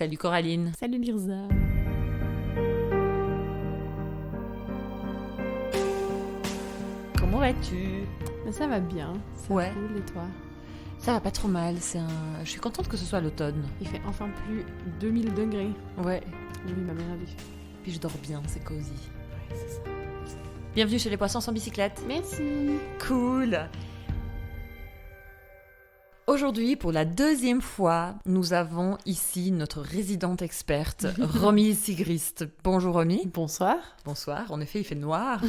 Salut Coraline. Salut Lirza. Comment vas-tu? Mais ça va bien, ça Ouais. roule et toi? Ça va pas trop mal, je suis contente que ce soit l'automne. Il fait enfin plus 2000 degrés. Ouais, Oui, ma mère a dit. puis je dors bien, c'est cosy. Ouais, c'est ça. Bienvenue chez les poissons sans bicyclette. Merci. Cool. Aujourd'hui, pour la deuxième fois, nous avons ici notre résidente experte, Romy Sigrist. Bonjour Romy. Bonsoir. Bonsoir, en effet il fait noir.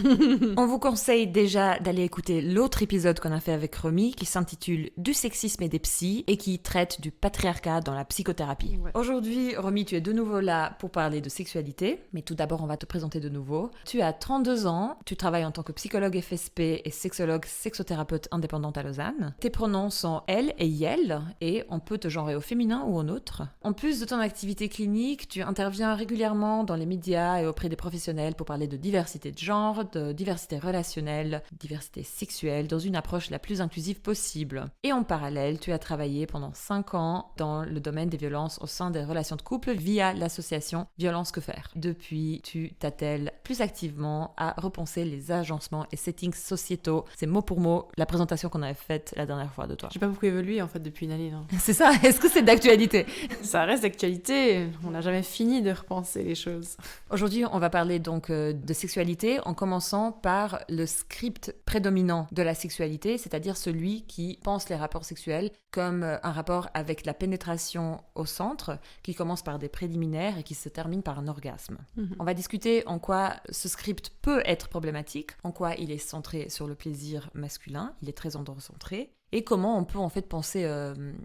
On vous conseille déjà d'aller écouter l'autre épisode qu'on a fait avec Romy qui s'intitule « Du sexisme et des psys » et qui traite du patriarcat dans la psychothérapie. Ouais. Aujourd'hui, Romy, tu es de nouveau là pour parler de sexualité, mais tout d'abord on va te présenter de nouveau. Tu as 32 ans, tu travailles en tant que psychologue FSP et sexologue sexothérapeute indépendante à Lausanne. Tes pronoms sont elle et yel et on peut te genrer au féminin ou au neutre. En plus de ton activité clinique, tu interviens régulièrement dans les médias et auprès des professionnels pour parler de diversité de genre, de diversité relationnelle, diversité sexuelle, dans une approche la plus inclusive possible. Et en parallèle, tu as travaillé pendant 5 ans dans le domaine des violences au sein des relations de couple via l'association Violence Que Faire. Depuis, tu t'attelles plus activement à repenser les agencements et settings sociétaux. C'est mot pour mot la présentation qu'on avait faite la dernière fois de toi. J'ai pas beaucoup évolué en fait depuis une année. Non. C'est ça, est-ce que c'est d'actualité? Ça reste d'actualité, on n'a jamais fini de repenser les choses. Aujourd'hui, on va parler donc de sexualité en commençant par le script prédominant de la sexualité, c'est-à-dire celui qui pense les rapports sexuels comme un rapport avec la pénétration au centre, qui commence par des préliminaires et qui se termine par un orgasme. On va discuter en quoi ce script peut être problématique, en quoi il est centré sur le plaisir masculin, il est très androcentré, et comment on peut en fait penser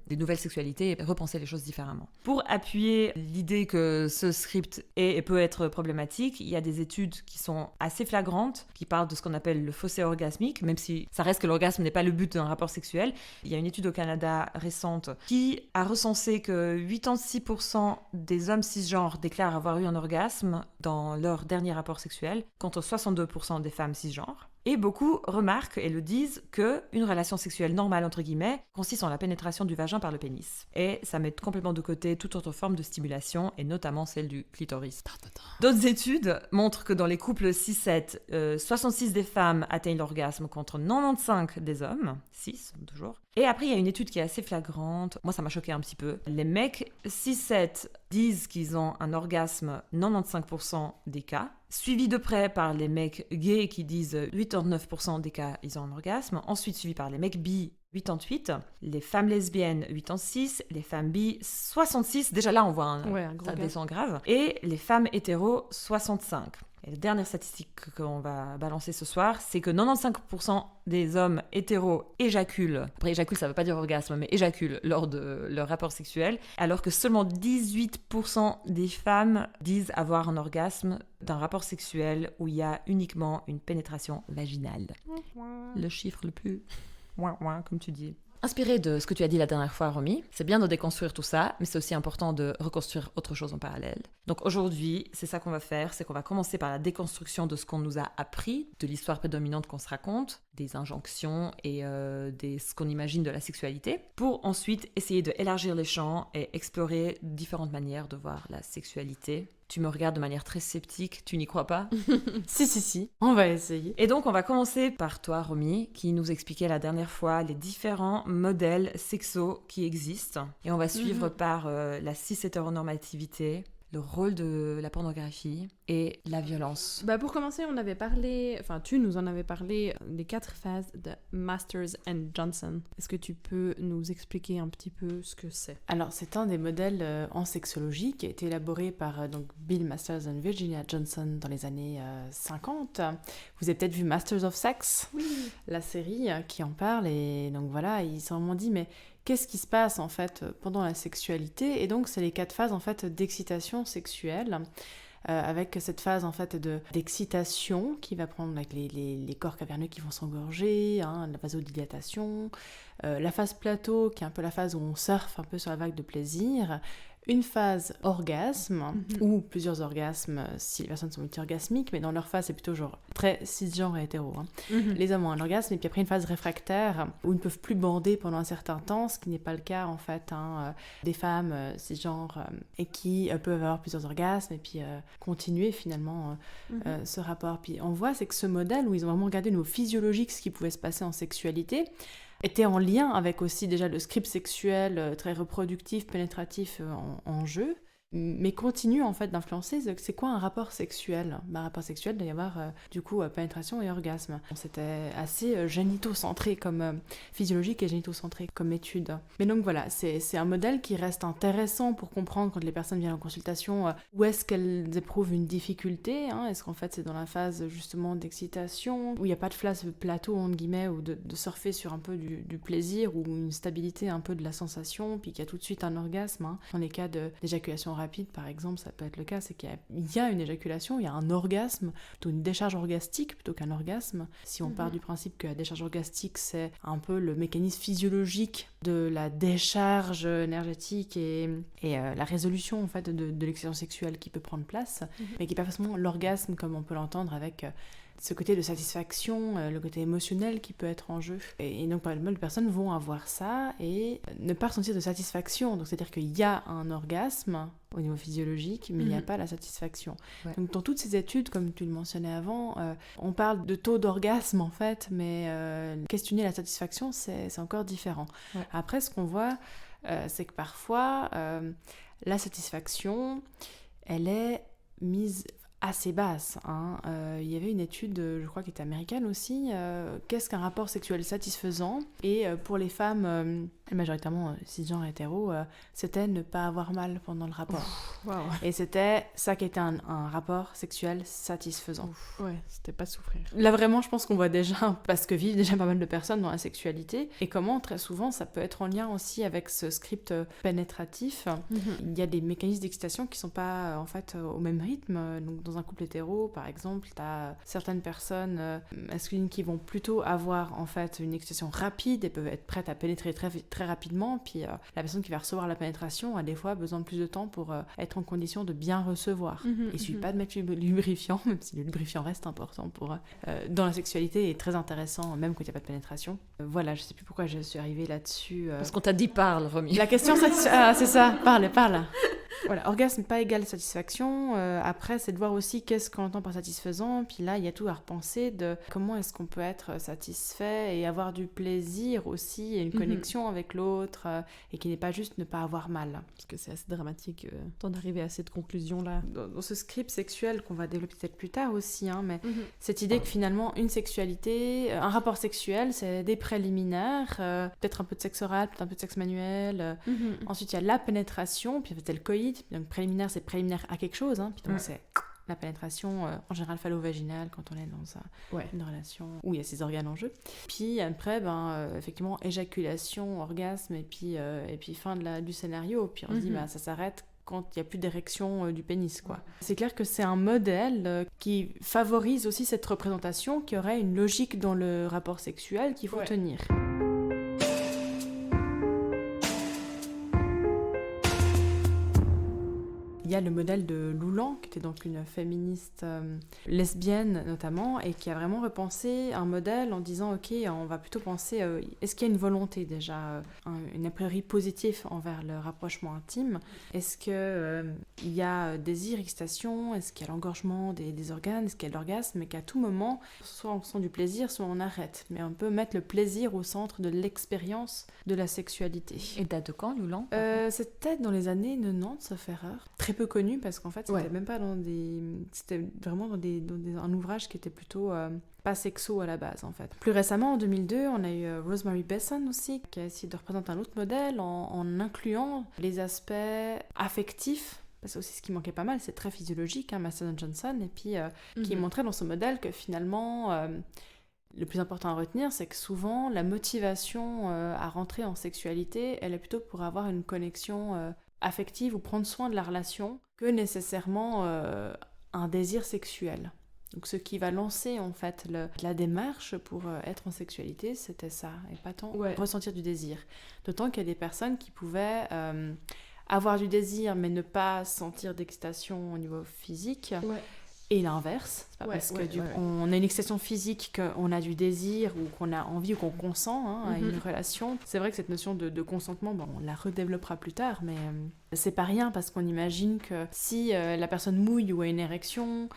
des nouvelles sexualités et repenser les choses différemment. Pour appuyer l'idée que ce script est et peut être problématique, il y a des études qui sont assez flagrantes, qui parlent de ce qu'on appelle le fossé orgasmique, même si ça reste que l'orgasme n'est pas le but d'un rapport sexuel. Il y a une étude au Canada récente qui a recensé que 86% des hommes cisgenres déclarent avoir eu un orgasme dans leur dernier rapport sexuel, contre 62% des femmes cisgenres. Et beaucoup remarquent et le disent qu'une relation sexuelle normale, entre guillemets, consiste en la pénétration du vagin par le pénis. Et ça met complètement de côté toute autre forme de stimulation, et notamment celle du clitoris. D'autres études montrent que dans les couples 6-7, 66 des femmes atteignent l'orgasme contre 95 des hommes, 6 toujours. Et après, il y a une étude qui est assez flagrante. Moi, ça m'a choqué un petit peu. Les mecs 6-7 disent qu'ils ont un orgasme 95% des cas, suivi de près par les mecs gays qui disent 89% des cas, ils ont un orgasme. Ensuite, suivi par les mecs bi, 88, les femmes lesbiennes 86, les femmes bi 66, déjà là on voit un gros ça gap. descend grave, et les femmes hétéros 65. Et la dernière statistique qu'on va balancer ce soir, c'est que 95% des hommes hétéros éjaculent. Après, éjacule, ça ne veut pas dire orgasme, mais éjaculent lors de leur rapport sexuel, alors que seulement 18% des femmes disent avoir un orgasme d'un rapport sexuel où il y a uniquement une pénétration vaginale. Le chiffre le plus... comme tu dis. Inspiré de ce que tu as dit la dernière fois, Romy, c'est bien de déconstruire tout ça, mais c'est aussi important de reconstruire autre chose en parallèle. Donc aujourd'hui, c'est ça qu'on va faire, c'est qu'on va commencer par la déconstruction de ce qu'on nous a appris, de l'histoire prédominante qu'on se raconte, des injonctions et ce qu'on imagine de la sexualité, pour ensuite essayer d'élargir les champs et explorer différentes manières de voir la sexualité. Tu me regardes de manière très sceptique, tu n'y crois pas? Si, on va essayer. Et donc, on va commencer par toi, Romy, qui nous expliquait la dernière fois les différents modèles sexos qui existent. Et on va suivre par la cis-hétéronormativité, le rôle de la pornographie et la violence. Pour commencer, tu nous en avais parlé des 4 phases de Masters and Johnson. Est-ce que tu peux nous expliquer un petit peu ce que c'est? Alors, c'est un des modèles en sexologie qui a été élaboré par donc Bill Masters et Virginia Johnson dans les années 50. Vous avez peut-être vu Masters of Sex, la série qui en parle. Et donc voilà, ils s'en ont dit, mais qu'est-ce qui se passe en fait pendant la sexualité? Et donc, c'est les 4 phases en fait d'excitation sexuelle. Avec cette phase en fait d'excitation qui va prendre avec les corps caverneux qui vont s'engorger, la vasodilatation, la phase plateau qui est un peu la phase où on surfe un peu sur la vague de plaisir, une phase orgasme, ou plusieurs orgasmes si les personnes sont multi-orgasmiques, mais dans leur phase, c'est plutôt genre très cisgenre et hétéro. Les hommes ont un orgasme, et puis après une phase réfractaire, où ils ne peuvent plus bander pendant un certain temps, ce qui n'est pas le cas en fait des femmes cisgenres, et qui peuvent avoir plusieurs orgasmes, et puis continuer finalement ce rapport. Puis on voit, c'est que ce modèle, où ils ont vraiment regardé au niveau physiologique ce qui pouvait se passer en sexualité, était en lien avec aussi déjà le script sexuel très reproductif, pénétratif en jeu, mais continue en fait d'influencer. C'est quoi un rapport sexuel ? Un rapport sexuel, il doit y avoir du coup pénétration et orgasme. C'était assez génitocentré comme physiologique et génitocentré comme étude. Mais donc voilà, c'est un modèle qui reste intéressant pour comprendre quand les personnes viennent en consultation où est-ce qu'elles éprouvent une difficulté. Est-ce qu'en fait c'est dans la phase justement d'excitation, où il n'y a pas de phase plateau entre guillemets, ou de surfer sur un peu du plaisir ou une stabilité un peu de la sensation, puis qu'il y a tout de suite un orgasme. Dans les cas d'éjaculation rapide, par exemple, ça peut être le cas, c'est qu'il y a une éjaculation, il y a un orgasme, plutôt une décharge orgastique plutôt qu'un orgasme. Si on part du principe que la décharge orgastique, c'est un peu le mécanisme physiologique de la décharge énergétique et la résolution en fait de l'excitation sexuelle qui peut prendre place, mais qui n'est pas forcément l'orgasme comme on peut l'entendre avec ce côté de satisfaction, le côté émotionnel qui peut être en jeu. Et donc, pas mal de personnes vont avoir ça et ne pas ressentir de satisfaction. Donc, c'est-à-dire qu'il y a un orgasme au niveau physiologique, mais il n'y a pas la satisfaction. Ouais. Donc, dans toutes ces études, comme tu le mentionnais avant, on parle de taux d'orgasme, en fait, mais questionner la satisfaction, c'est encore différent. Ouais. Après, ce qu'on voit, c'est que parfois, la satisfaction, elle est mise assez basse. Il y avait une étude, je crois, qui était américaine aussi. Qu'est-ce qu'un rapport sexuel satisfaisant ? Et pour les femmes, majoritairement cisgenres et hétéros, c'était ne pas avoir mal pendant le rapport. Wow. Et c'était ça qui était un rapport sexuel satisfaisant. Ouais, c'était pas souffrir. Là, vraiment, je pense qu'on voit déjà, parce que vivent déjà pas mal de personnes dans la sexualité, et comment, très souvent, ça peut être en lien aussi avec ce script pénétratif. Il y a des mécanismes d'excitation qui sont pas, en fait, au même rythme. Donc, dans un couple hétéro, par exemple, tu as certaines personnes masculines qui vont plutôt avoir en fait une excitation rapide et peuvent être prêtes à pénétrer très rapidement, puis la personne qui va recevoir la pénétration a des fois besoin de plus de temps pour être en condition de bien recevoir. Il suffit pas de mettre du lubrifiant, même si le lubrifiant reste important pour dans la sexualité et très intéressant même quand il n'y a pas de pénétration. Voilà, je sais plus pourquoi je suis arrivée là-dessus. Parce qu'on t'a dit parle, Romy. La question c'est ça, parle. Voilà, orgasme pas égal satisfaction. Après, c'est de voir aussi qu'est-ce qu'on entend par satisfaisant. Puis là, il y a tout à repenser de comment est-ce qu'on peut être satisfait et avoir du plaisir aussi, et une connexion avec l'autre, et qui n'est pas juste ne pas avoir mal. Parce que c'est assez dramatique d'en arriver à cette conclusion-là. Dans ce script sexuel qu'on va développer peut-être plus tard aussi, mais cette idée que finalement, une sexualité, un rapport sexuel, c'est des préliminaires, peut-être un peu de sexe oral, peut-être un peu de sexe manuel. Ensuite, il y a la pénétration, puis peut-être le coït. Donc préliminaire, c'est préliminaire à quelque chose, puis donc c'est la pénétration en général phallo-vaginale quand on est dans une relation où il y a ces organes en jeu. Puis après, effectivement, éjaculation, orgasme, et puis fin du scénario. Puis on se dit, ça s'arrête quand il n'y a plus d'érection du pénis, quoi. C'est clair que c'est un modèle qui favorise aussi cette représentation, qui aurait une logique dans le rapport sexuel qu'il faut tenir. Il y a le modèle de Loulan, qui était donc une féministe lesbienne notamment, et qui a vraiment repensé un modèle en disant, ok, on va plutôt penser, est-ce qu'il y a une volonté déjà, une a priori positive envers le rapprochement intime ? Est-ce qu'il y a désir, excitation ? Est-ce qu'il y a l'engorgement des organes ? Est-ce qu'il y a l'orgasme ? Et qu'à tout moment, soit on sent du plaisir, soit on arrête. Mais on peut mettre le plaisir au centre de l'expérience de la sexualité. Et date de quand, Loulan ? C'était dans les années 90, sauf erreur. Très peu connu, parce qu'en fait c'était même pas c'était vraiment dans un ouvrage qui était plutôt pas sexo à la base en fait. Plus récemment en 2002 on a eu Rosemary Besson aussi qui a essayé de représenter un autre modèle en incluant les aspects affectifs, parce que aussi ce qui manquait pas mal, c'est très physiologique, Marston Johnson, et puis qui montrait dans ce modèle que finalement le plus important à retenir, c'est que souvent la motivation à rentrer en sexualité, elle est plutôt pour avoir une connexion affective ou prendre soin de la relation que nécessairement un désir sexuel. Donc ce qui va lancer en fait la démarche pour être en sexualité, c'était ça, et pas tant ressentir du désir. D'autant qu'il y a des personnes qui pouvaient avoir du désir mais ne pas sentir d'excitation au niveau physique. Ouais. Et l'inverse, c'est pas parce que on a une excitation physique qu'on a du désir ou qu'on a envie ou qu'on consent à une relation. C'est vrai que cette notion de consentement, on la redéveloppera plus tard, mais c'est pas rien parce qu'on imagine que si la personne mouille ou a une érection,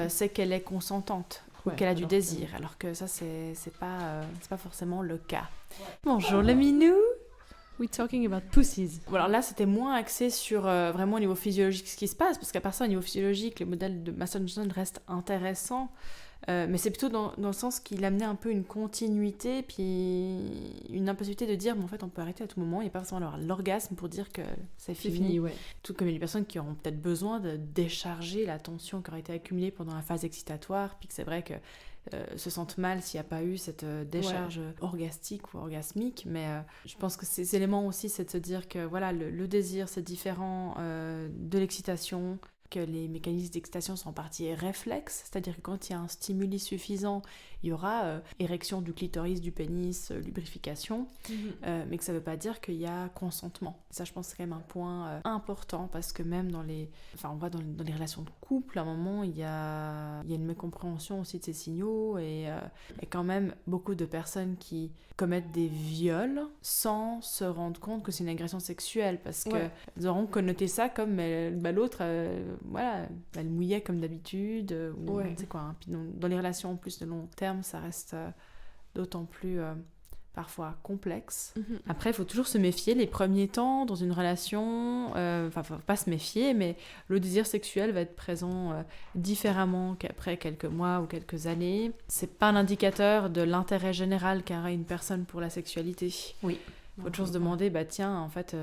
c'est qu'elle est consentante ou qu'elle a du désir, alors que ça c'est pas forcément le cas. Bonjour le minou. We're talking about pussies. Bon, alors là, c'était moins axé sur vraiment au niveau physiologique ce qui se passe, parce qu'à part ça, au niveau physiologique, le modèle de Master Johnson reste intéressant, mais c'est plutôt dans le sens qu'il amenait un peu une continuité, puis une impossibilité de dire, mais en fait, on peut arrêter à tout moment, il n'y a pas forcément avoir l'orgasme pour dire que c'est fini. Ouais. Tout comme il y a des personnes qui auront peut-être besoin de décharger la tension qui aurait été accumulée pendant la phase excitatoire, puis que c'est vrai que se sentent mal s'il n'y a pas eu cette décharge orgastique ou orgasmique, mais je pense que ces éléments aussi, c'est de se dire que voilà, le désir c'est différent de l'excitation, que les mécanismes d'excitation sont en partie réflexes, c'est-à-dire que quand il y a un stimuli suffisant, il y aura érection du clitoris, du pénis, lubrification, mais que ça ne veut pas dire qu'il y a consentement. Ça, je pense, c'est quand même un point important, parce que même on voit dans les relations de couple, à un moment, il y a une mécompréhension aussi de ces signaux, et quand même beaucoup de personnes qui commettent des viols sans se rendre compte que c'est une agression sexuelle, parce qu'elles auront connoté ça comme l'autre, elle mouillait comme d'habitude, ou on sait quoi. Puis dans les relations en plus de long terme, ça reste d'autant plus parfois complexe. Après, il faut toujours se méfier les premiers temps dans une relation, faut pas se méfier, mais le désir sexuel va être présent différemment qu'après quelques mois ou quelques années. C'est pas un indicateur de l'intérêt général qu'a une personne pour la sexualité. Oui. Il faut toujours se demander, en fait,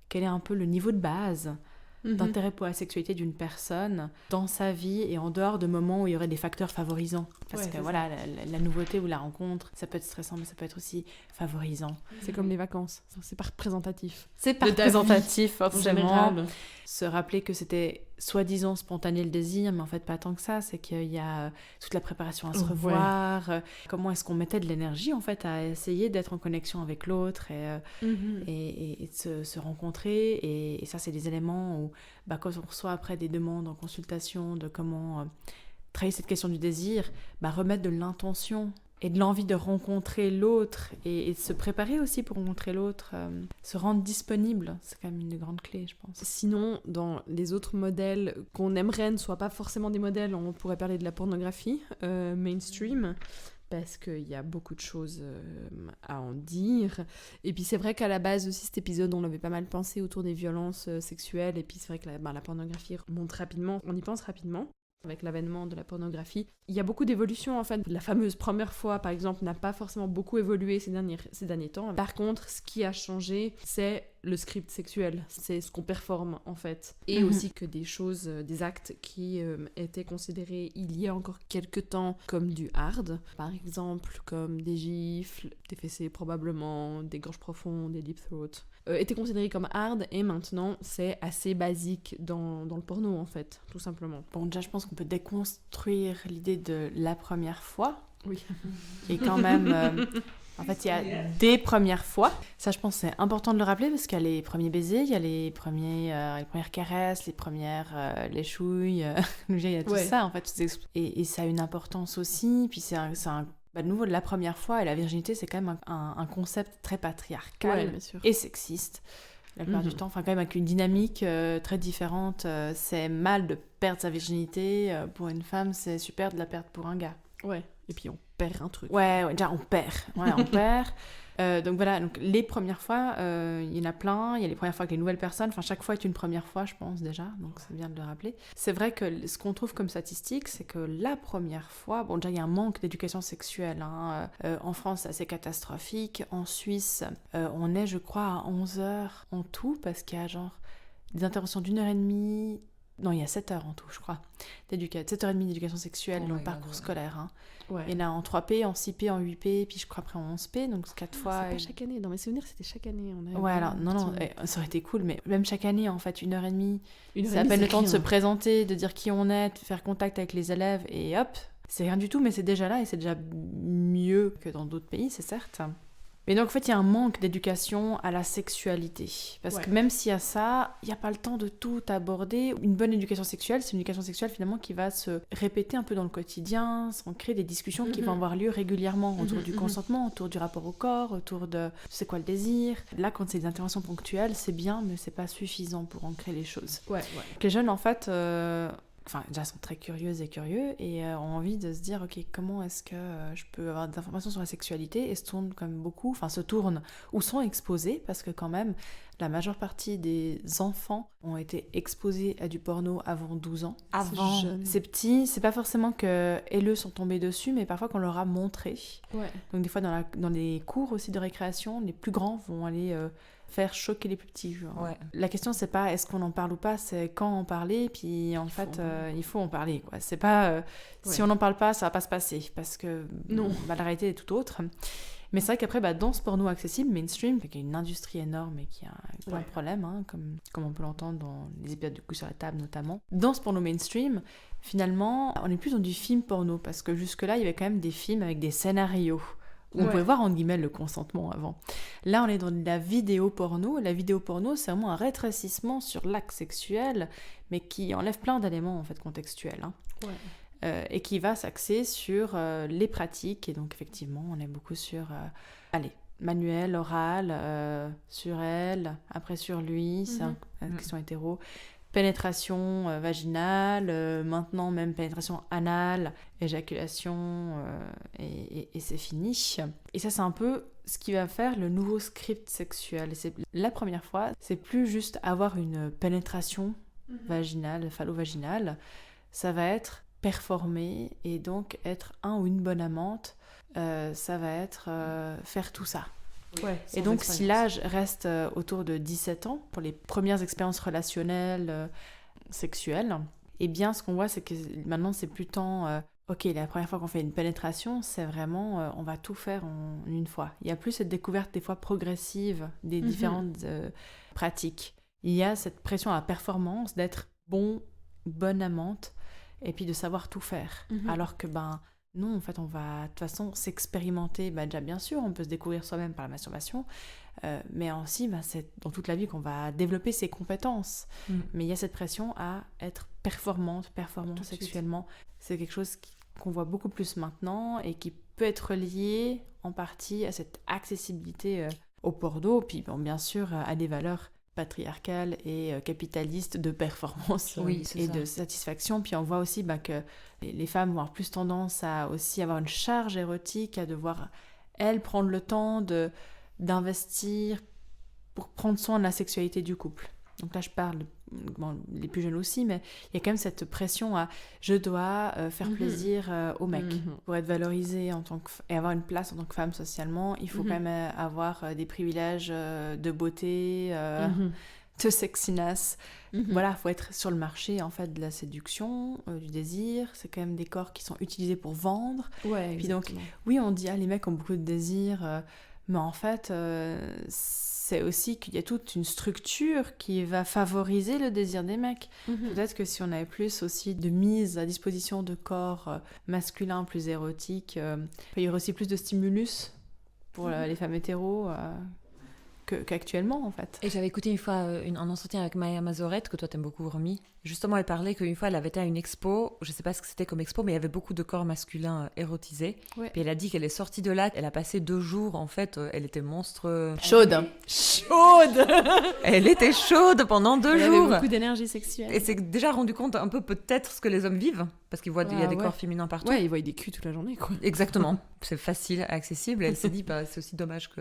quel est un peu le niveau de base d'intérêt pour la sexualité d'une personne dans sa vie et en dehors de moments où il y aurait des facteurs favorisants. Parce que la nouveauté ou la rencontre, ça peut être stressant, mais ça peut être aussi favorisant. C'est comme les vacances, c'est pas représentatif. C'est pas représentatif, forcément. Se rappeler que c'était soi-disant spontané le désir, mais en fait pas tant que ça, c'est qu'il y a toute la préparation à se revoir, comment est-ce qu'on mettait de l'énergie en fait à essayer d'être en connexion avec l'autre et de se rencontrer, et ça c'est des éléments où quand on reçoit après des demandes en consultation de comment travailler cette question du désir, remettre de l'intention et de l'envie de rencontrer l'autre et de se préparer aussi pour rencontrer l'autre, se rendre disponible, c'est quand même une des grandes clés, je pense. Sinon, dans les autres modèles qu'on aimerait ne soient pas forcément des modèles, on pourrait parler de la pornographie mainstream, parce qu'il y a beaucoup de choses à en dire. Et puis c'est vrai qu'à la base aussi, cet épisode, on l'avait pas mal pensé autour des violences sexuelles, et puis c'est vrai que la pornographie remonte rapidement, on y pense rapidement. Avec l'avènement de la pornographie, il y a beaucoup d'évolutions en fait. La fameuse première fois, par exemple, n'a pas forcément beaucoup évolué ces derniers temps. Par contre, ce qui a changé, c'est le script sexuel. C'est ce qu'on performe en fait. Et aussi que des choses, des actes qui étaient considérés il y a encore quelques temps comme du hard, par exemple comme des gifles, des fessées probablement, des gorges profondes, des deep throats, étaient considérés comme hard, et maintenant c'est assez basique dans le porno en fait, tout simplement. Bon, déjà je pense qu'on peut déconstruire l'idée de la première fois. Oui. Et quand même, en fait il y a des premières fois. Ça je pense c'est important de le rappeler, parce qu'il y a les premiers baisers, il y a les premières caresses, les premières léchouilles, il y a tout ça en fait. Et ça a une importance aussi, puis c'est un de nouveau, de la première fois, et la virginité, c'est quand même un concept très patriarcal et sexiste. La plupart du temps, quand même avec une dynamique très différente. C'est mal de perdre sa virginité. Pour une femme, c'est super de la perdre pour un gars. Ouais, et puis on perd un truc. Ouais, déjà on perd. Ouais, on perd. Donc voilà, les premières fois, il y en a plein. Il y a les premières fois avec les nouvelles personnes. Enfin, chaque fois est une première fois, je pense, déjà. Donc c'est bien de le rappeler. C'est vrai que ce qu'on trouve comme statistique, c'est que la première fois... Bon, déjà, il y a un manque d'éducation sexuelle. En France, c'est assez catastrophique. En Suisse, on est, je crois, à 11 heures en tout, parce qu'il y a genre des interventions d'1h30... Non, il y a 7 heures en tout, je crois. 7h30 d'éducation sexuelle dans le parcours scolaire. Ouais. Il y en a en 3P, en 6P, en 8P, puis je crois après en 11P, donc 4 fois. C'est pas chaque année, dans mes souvenirs c'était chaque année. Alors, non, ça aurait été cool, mais même chaque année, en fait, 1h30, ça appelle le temps de se présenter, de dire qui on est, de faire contact avec les élèves, et hop, c'est rien du tout, mais c'est déjà là, et c'est déjà mieux que dans d'autres pays, c'est certes. Mais donc, en fait, il y a un manque d'éducation à la sexualité. Parce que même s'il y a ça, il n'y a pas le temps de tout aborder. Une bonne éducation sexuelle, c'est une éducation sexuelle finalement qui va se répéter un peu dans le quotidien, sans créer des discussions qui vont avoir lieu régulièrement autour du consentement, autour du rapport au corps, autour de c'est quoi le désir. Là, quand c'est des interventions ponctuelles, c'est bien, mais c'est pas suffisant pour ancrer les choses. Les jeunes, en fait... déjà, sont très curieuses et curieux et ont envie de se dire, ok, comment est-ce que je peux avoir des informations sur la sexualité, et se tournent quand même beaucoup, se tournent ou sont exposés, parce que quand même, la majeure partie des enfants ont été exposés à du porno avant 12 ans. C'est petit, c'est pas forcément que eux sont tombés dessus, mais parfois qu'on leur a montré. Donc des fois, dans les cours aussi de récréation, les plus grands vont aller... faire choquer les plus petits. La question, c'est pas est-ce qu'on en parle ou pas, c'est quand en parler, puis en fait, il faut en parler. C'est pas si on n'en parle pas, ça va pas se passer, parce que la réalité est tout autre. Mais c'est vrai qu'après, dans ce porno accessible, mainstream, qui est une industrie énorme et qui a plein de problèmes, comme on peut l'entendre dans les épisodes de Coups sur la table notamment, dans ce porno mainstream, finalement, on est plus dans du film porno, parce que jusque-là, il y avait quand même des films avec des scénarios. On pouvait voir, entre guillemets, le consentement avant. Là, on est dans la vidéo porno. La vidéo porno, c'est vraiment un rétrécissement sur l'acte sexuel, mais qui enlève plein d'éléments, en fait, contextuels. Et qui va s'axer sur les pratiques. Et donc, effectivement, on est beaucoup sur... manuel, oral, sur elle, après sur lui, c'est une question hétéro... Pénétration vaginale, maintenant même pénétration anale, éjaculation, et c'est fini. Et ça, c'est un peu ce qui va faire le nouveau script sexuel. Et c'est la première fois, c'est plus juste avoir une pénétration vaginale, phallo-vaginale, ça va être performer et donc être un ou une bonne amante, ça va être faire tout ça. Et donc, si l'âge reste autour de 17 ans, pour les premières expériences relationnelles, sexuelles, eh bien, ce qu'on voit, c'est que maintenant, c'est plus tant... la première fois qu'on fait une pénétration, c'est vraiment... on va tout faire en une fois. Il y a plus cette découverte, des fois, progressive des différentes pratiques. Il y a cette pression à la performance, d'être bonne amante, et puis de savoir tout faire. Alors que, non, en fait, on va de toute façon s'expérimenter. Déjà, bien sûr, on peut se découvrir soi-même par la masturbation, mais aussi, c'est dans toute la vie qu'on va développer ses compétences. Mais il y a cette pression à être performante sexuellement. C'est quelque chose qu'on voit beaucoup plus maintenant et qui peut être lié en partie à cette accessibilité au porno, puis bien sûr à des valeurs patriarcale et capitaliste de performance de satisfaction. Puis on voit aussi que les femmes vont avoir plus tendance à aussi avoir une charge érotique, à devoir, elles, prendre le temps d'investir pour prendre soin de la sexualité du couple. Donc là, je parle, les plus jeunes aussi, mais il y a quand même cette pression à « je dois faire plaisir au mec ». Pour être valorisée et avoir une place en tant que femme socialement, il faut quand même avoir des privilèges de beauté, de sexiness. Voilà, il faut être sur le marché, en fait, de la séduction, du désir. C'est quand même des corps qui sont utilisés pour vendre. Puis donc, oui, on dit « ah, les mecs ont beaucoup de désir », mais en fait... c'est aussi qu'il y a toute une structure qui va favoriser le désir des mecs. Peut-être que si on avait plus aussi de mise à disposition de corps masculins plus érotiques, il y aurait aussi plus de stimulus pour les femmes hétéros qu'actuellement, en fait. Et j'avais écouté une fois un entretien avec Maya Mazorette, que toi t'aimes beaucoup, Romy. Justement, elle parlait qu'une fois, elle avait été à une expo, je sais pas ce que c'était comme expo, mais il y avait beaucoup de corps masculins érotisés. Puis elle a dit qu'elle est sortie de là, elle a passé 2 jours, en fait, elle était monstre... Chaude. Elle était chaude pendant 2 jours. Elle avait beaucoup d'énergie sexuelle. Et c'est déjà rendu compte un peu peut-être ce que les hommes vivent, parce qu'ils voient il y a des corps féminins partout. Ouais, ils voient des culs toute la journée, quoi. Exactement. C'est facile, accessible. Et elle s'est dit, c'est aussi dommage que...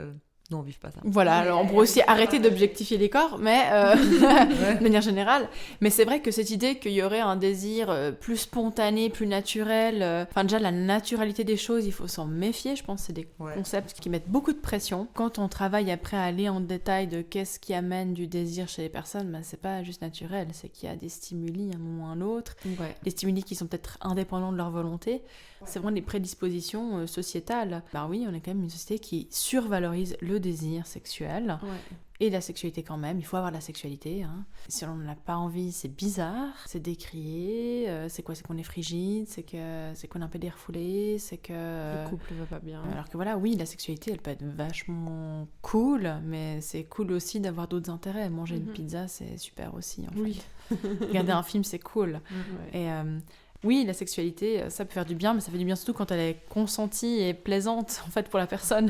nous, on ne vive pas ça. Voilà, alors on pourrait aussi arrêter d'objectifier les corps, mais de manière générale. Mais c'est vrai que cette idée qu'il y aurait un désir plus spontané, plus naturel, déjà la naturalité des choses, il faut s'en méfier. Je pense que c'est des concepts qui mettent beaucoup de pression. Quand on travaille après à aller en détail de qu'est-ce qui amène du désir chez les personnes, c'est pas juste naturel, c'est qu'il y a des stimuli à un moment ou à un autre, des stimuli qui sont peut-être indépendants de leur volonté. C'est vraiment des prédispositions sociétales. Oui, on est quand même une société qui survalorise le le désir sexuel. Et la sexualité quand même, il faut avoir la sexualité. Hein. Si on n'en a pas envie, c'est bizarre, c'est décrié. C'est quoi? C'est qu'on est frigide, c'est qu'on est un peu dérefoulé, c'est que... Le couple va pas bien. Alors que voilà, oui, la sexualité, elle peut être vachement cool, mais c'est cool aussi d'avoir d'autres intérêts. Manger une pizza, c'est super aussi, en fait. Oui. Regarder un film, c'est cool. Et... oui, la sexualité, ça peut faire du bien, mais ça fait du bien surtout quand elle est consentie et plaisante, en fait, pour la personne.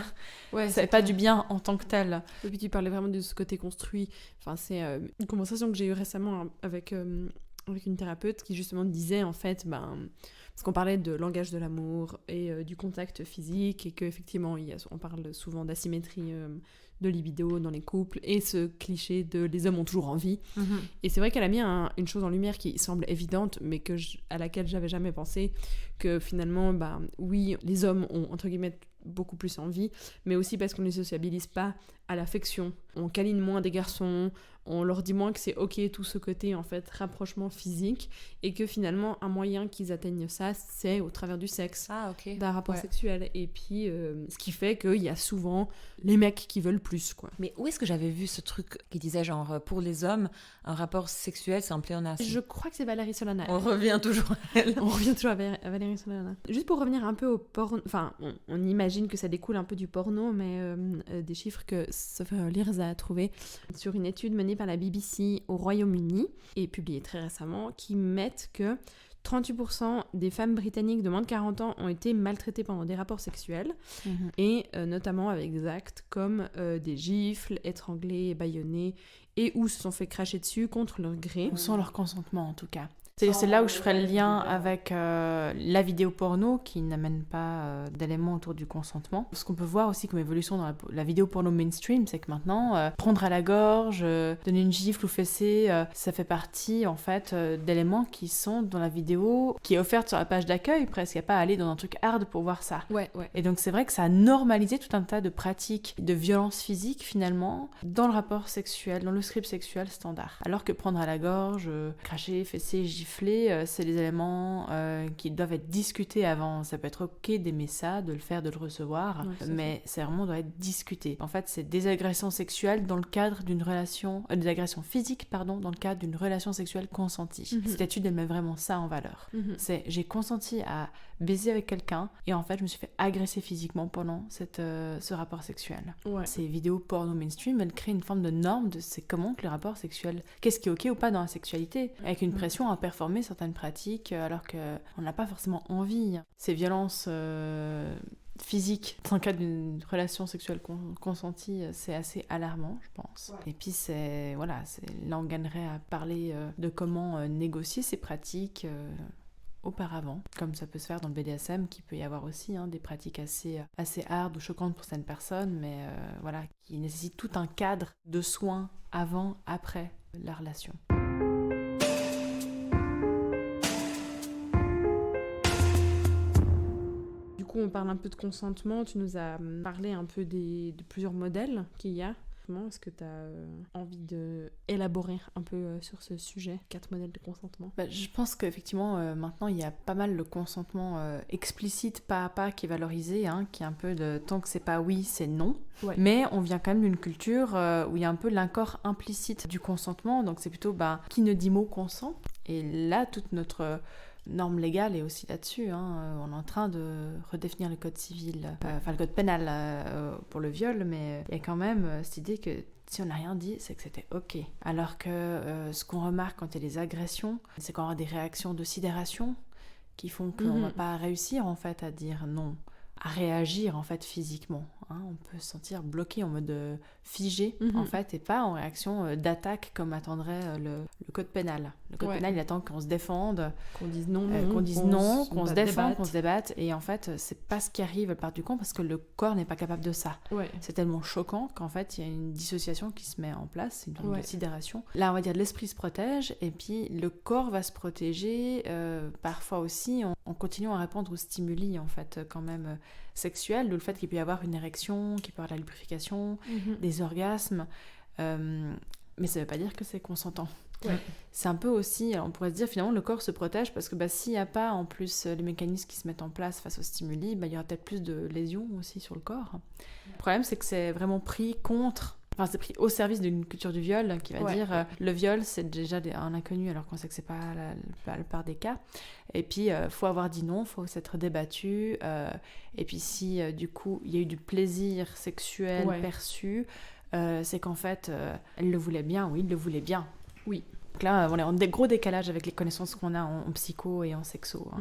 Ouais, ça fait pas du bien en tant que tel. Et puis tu parlais vraiment de ce côté construit. Enfin, c'est une conversation que j'ai eue récemment avec une thérapeute qui justement disait, en fait, parce qu'on parlait de langage de l'amour et du contact physique, et qu'effectivement, on parle souvent d'asymétrie de libido dans les couples, et ce cliché de les hommes ont toujours envie. Et c'est vrai qu'elle a mis une chose en lumière qui semble évidente, mais à laquelle j'avais jamais pensé, que finalement, oui, les hommes ont, entre guillemets, beaucoup plus envie, mais aussi parce qu'on ne les sociabilise pas à l'affection. On câline moins des garçons, on leur dit moins que c'est ok tout ce côté en fait rapprochement physique, et que finalement un moyen qu'ils atteignent ça, c'est au travers du sexe, d'un rapport sexuel. Et puis ce qui fait qu'il y a souvent les mecs qui veulent plus, quoi. Mais où est-ce que j'avais vu ce truc qui disait genre pour les hommes un rapport sexuel c'est un pléonasme? Je crois que c'est Valérie Solana. On revient toujours à elle. On revient toujours à Valérie Solana. Juste pour revenir un peu au porno, enfin on imagine que ça découle un peu du porno, mais des chiffres que Sophie Lirz a trouvé sur une étude menée par la BBC au Royaume-Uni et publiée très récemment, qui mettent que 38% des femmes britanniques de moins de 40 ans ont été maltraitées pendant des rapports sexuels, et notamment avec des actes comme des gifles, étranglés, bâillonnés, et ou se sont fait cracher dessus contre leur gré. Ou sans leur consentement en tout cas. C'est là où je ferai le lien avec la vidéo porno qui n'amène pas d'éléments autour du consentement. Ce qu'on peut voir aussi comme évolution dans la vidéo porno mainstream, c'est que maintenant, prendre à la gorge, donner une gifle ou fesser, ça fait partie en fait d'éléments qui sont dans la vidéo, qui est offerte sur la page d'accueil presque. Il n'y a pas à aller dans un truc hard pour voir ça. Ouais. Et donc c'est vrai que ça a normalisé tout un tas de pratiques de violence physique finalement dans le rapport sexuel, dans le script sexuel standard. Alors que prendre à la gorge, cracher, fesser, gifler, c'est des éléments qui doivent être discutés avant. Ça peut être ok d'aimer ça, de le faire, de le recevoir, mais c'est vraiment doit être discuté. En fait, c'est des agressions sexuelles dans le cadre d'une relation, des agressions physiques, pardon, dans le cadre d'une relation sexuelle consentie. Cette étude, elle met vraiment ça en valeur. C'est j'ai consenti à baiser avec quelqu'un et en fait, je me suis fait agresser physiquement pendant ce rapport sexuel. Ces vidéos porno mainstream, elles créent une forme de norme de c'est comment que le rapport sexuel, qu'est-ce qui est ok ou pas dans la sexualité, avec une pression à performer certaines pratiques alors qu'on n'a pas forcément envie. Ces violences physiques dans le cadre d'une relation sexuelle consentie, c'est assez alarmant, je pense. Et puis là on gagnerait à parler de comment négocier ces pratiques auparavant, comme ça peut se faire dans le BDSM, qui peut y avoir aussi des pratiques assez hard ou choquantes pour certaines personnes, mais qui nécessitent tout un cadre de soins avant, après la relation. Du coup, on parle un peu de consentement. Tu nous as parlé un peu de plusieurs modèles qu'il y a. Est-ce que tu as envie d'élaborer un peu sur ce sujet, 4 modèles de consentement? Je pense qu'effectivement, maintenant, il y a pas mal le consentement explicite, pas à pas, qui est valorisé, qui est un peu de tant que c'est pas oui, c'est non. Ouais. Mais on vient quand même d'une culture où il y a un peu l'accord implicite du consentement, donc c'est plutôt qui ne dit mot consent. Et là, toute notre norme légale est aussi là-dessus. On est en train de redéfinir le code civil, le code pénal pour le viol, mais il y a quand même cette idée que si on n'a rien dit, c'est que c'était ok. Alors que ce qu'on remarque quand il y a des agressions, c'est qu'on a des réactions de sidération qui font qu'on ne va pas réussir en fait à dire non, à réagir en fait physiquement. On peut se sentir bloqué en mode figé en fait, et pas en réaction d'attaque comme attendrait le code pénal. Le code pénal, il attend qu'on se défende, qu'on dise non, qu'on se défende, qu'on se débatte, et en fait c'est pas ce qui arrive la plupart du temps parce que le corps n'est pas capable de ça. C'est tellement choquant qu'en fait il y a une dissociation qui se met en place, une forme de sidération. Là on va dire l'esprit se protège et puis le corps va se protéger parfois aussi en continuant à répondre aux stimuli en fait quand même sexuels, d'où le fait qu'il peut y avoir une érection, qu'il peut y avoir de la lubrification, des orgasmes, mais ça veut pas dire que c'est consentant. C'est un peu aussi, on pourrait se dire finalement le corps se protège parce que s'il n'y a pas en plus les mécanismes qui se mettent en place face aux stimuli, il y aura peut-être plus de lésions aussi sur le corps. Le problème c'est que c'est vraiment pris c'est pris au service d'une culture du viol qui va dire le viol c'est déjà un inconnu alors qu'on sait que c'est pas la plupart des cas. Et puis faut avoir dit non, faut s'être débattu. Et puis si du coup il y a eu du plaisir sexuel perçu, c'est qu'en fait elle le voulait bien, il le voulait bien. Oui. Donc là on est en gros décalage avec les connaissances qu'on a en psycho et en sexo.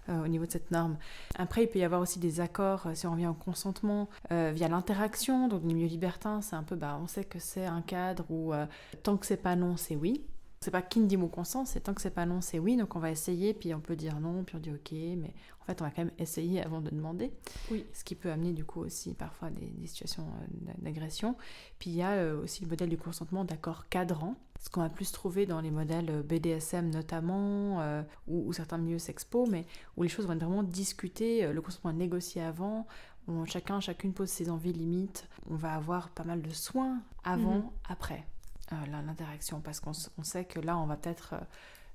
Au niveau de cette norme. Après, il peut y avoir aussi des accords, si on revient au consentement, via l'interaction. Donc, dans le milieu libertin, c'est un peu, on sait que c'est un cadre où tant que c'est pas non, c'est oui. C'est pas qui ne dit mot consent, c'est tant que c'est pas non, c'est oui. Donc, on va essayer, puis on peut dire non, puis on dit ok, mais en fait, on va quand même essayer avant de demander. Oui. Ce qui peut amener, du coup, aussi parfois des situations d'agression. Puis, il y a aussi le modèle du consentement d'accord cadrant. Ce qu'on va plus trouver dans les modèles BDSM notamment, ou certains milieux sexpo, mais où les choses vont être vraiment discutées, le consentement est négocié avant, chacune pose ses envies limites, on va avoir pas mal de soins avant, après l'interaction, parce qu'on sait que là on va peut-être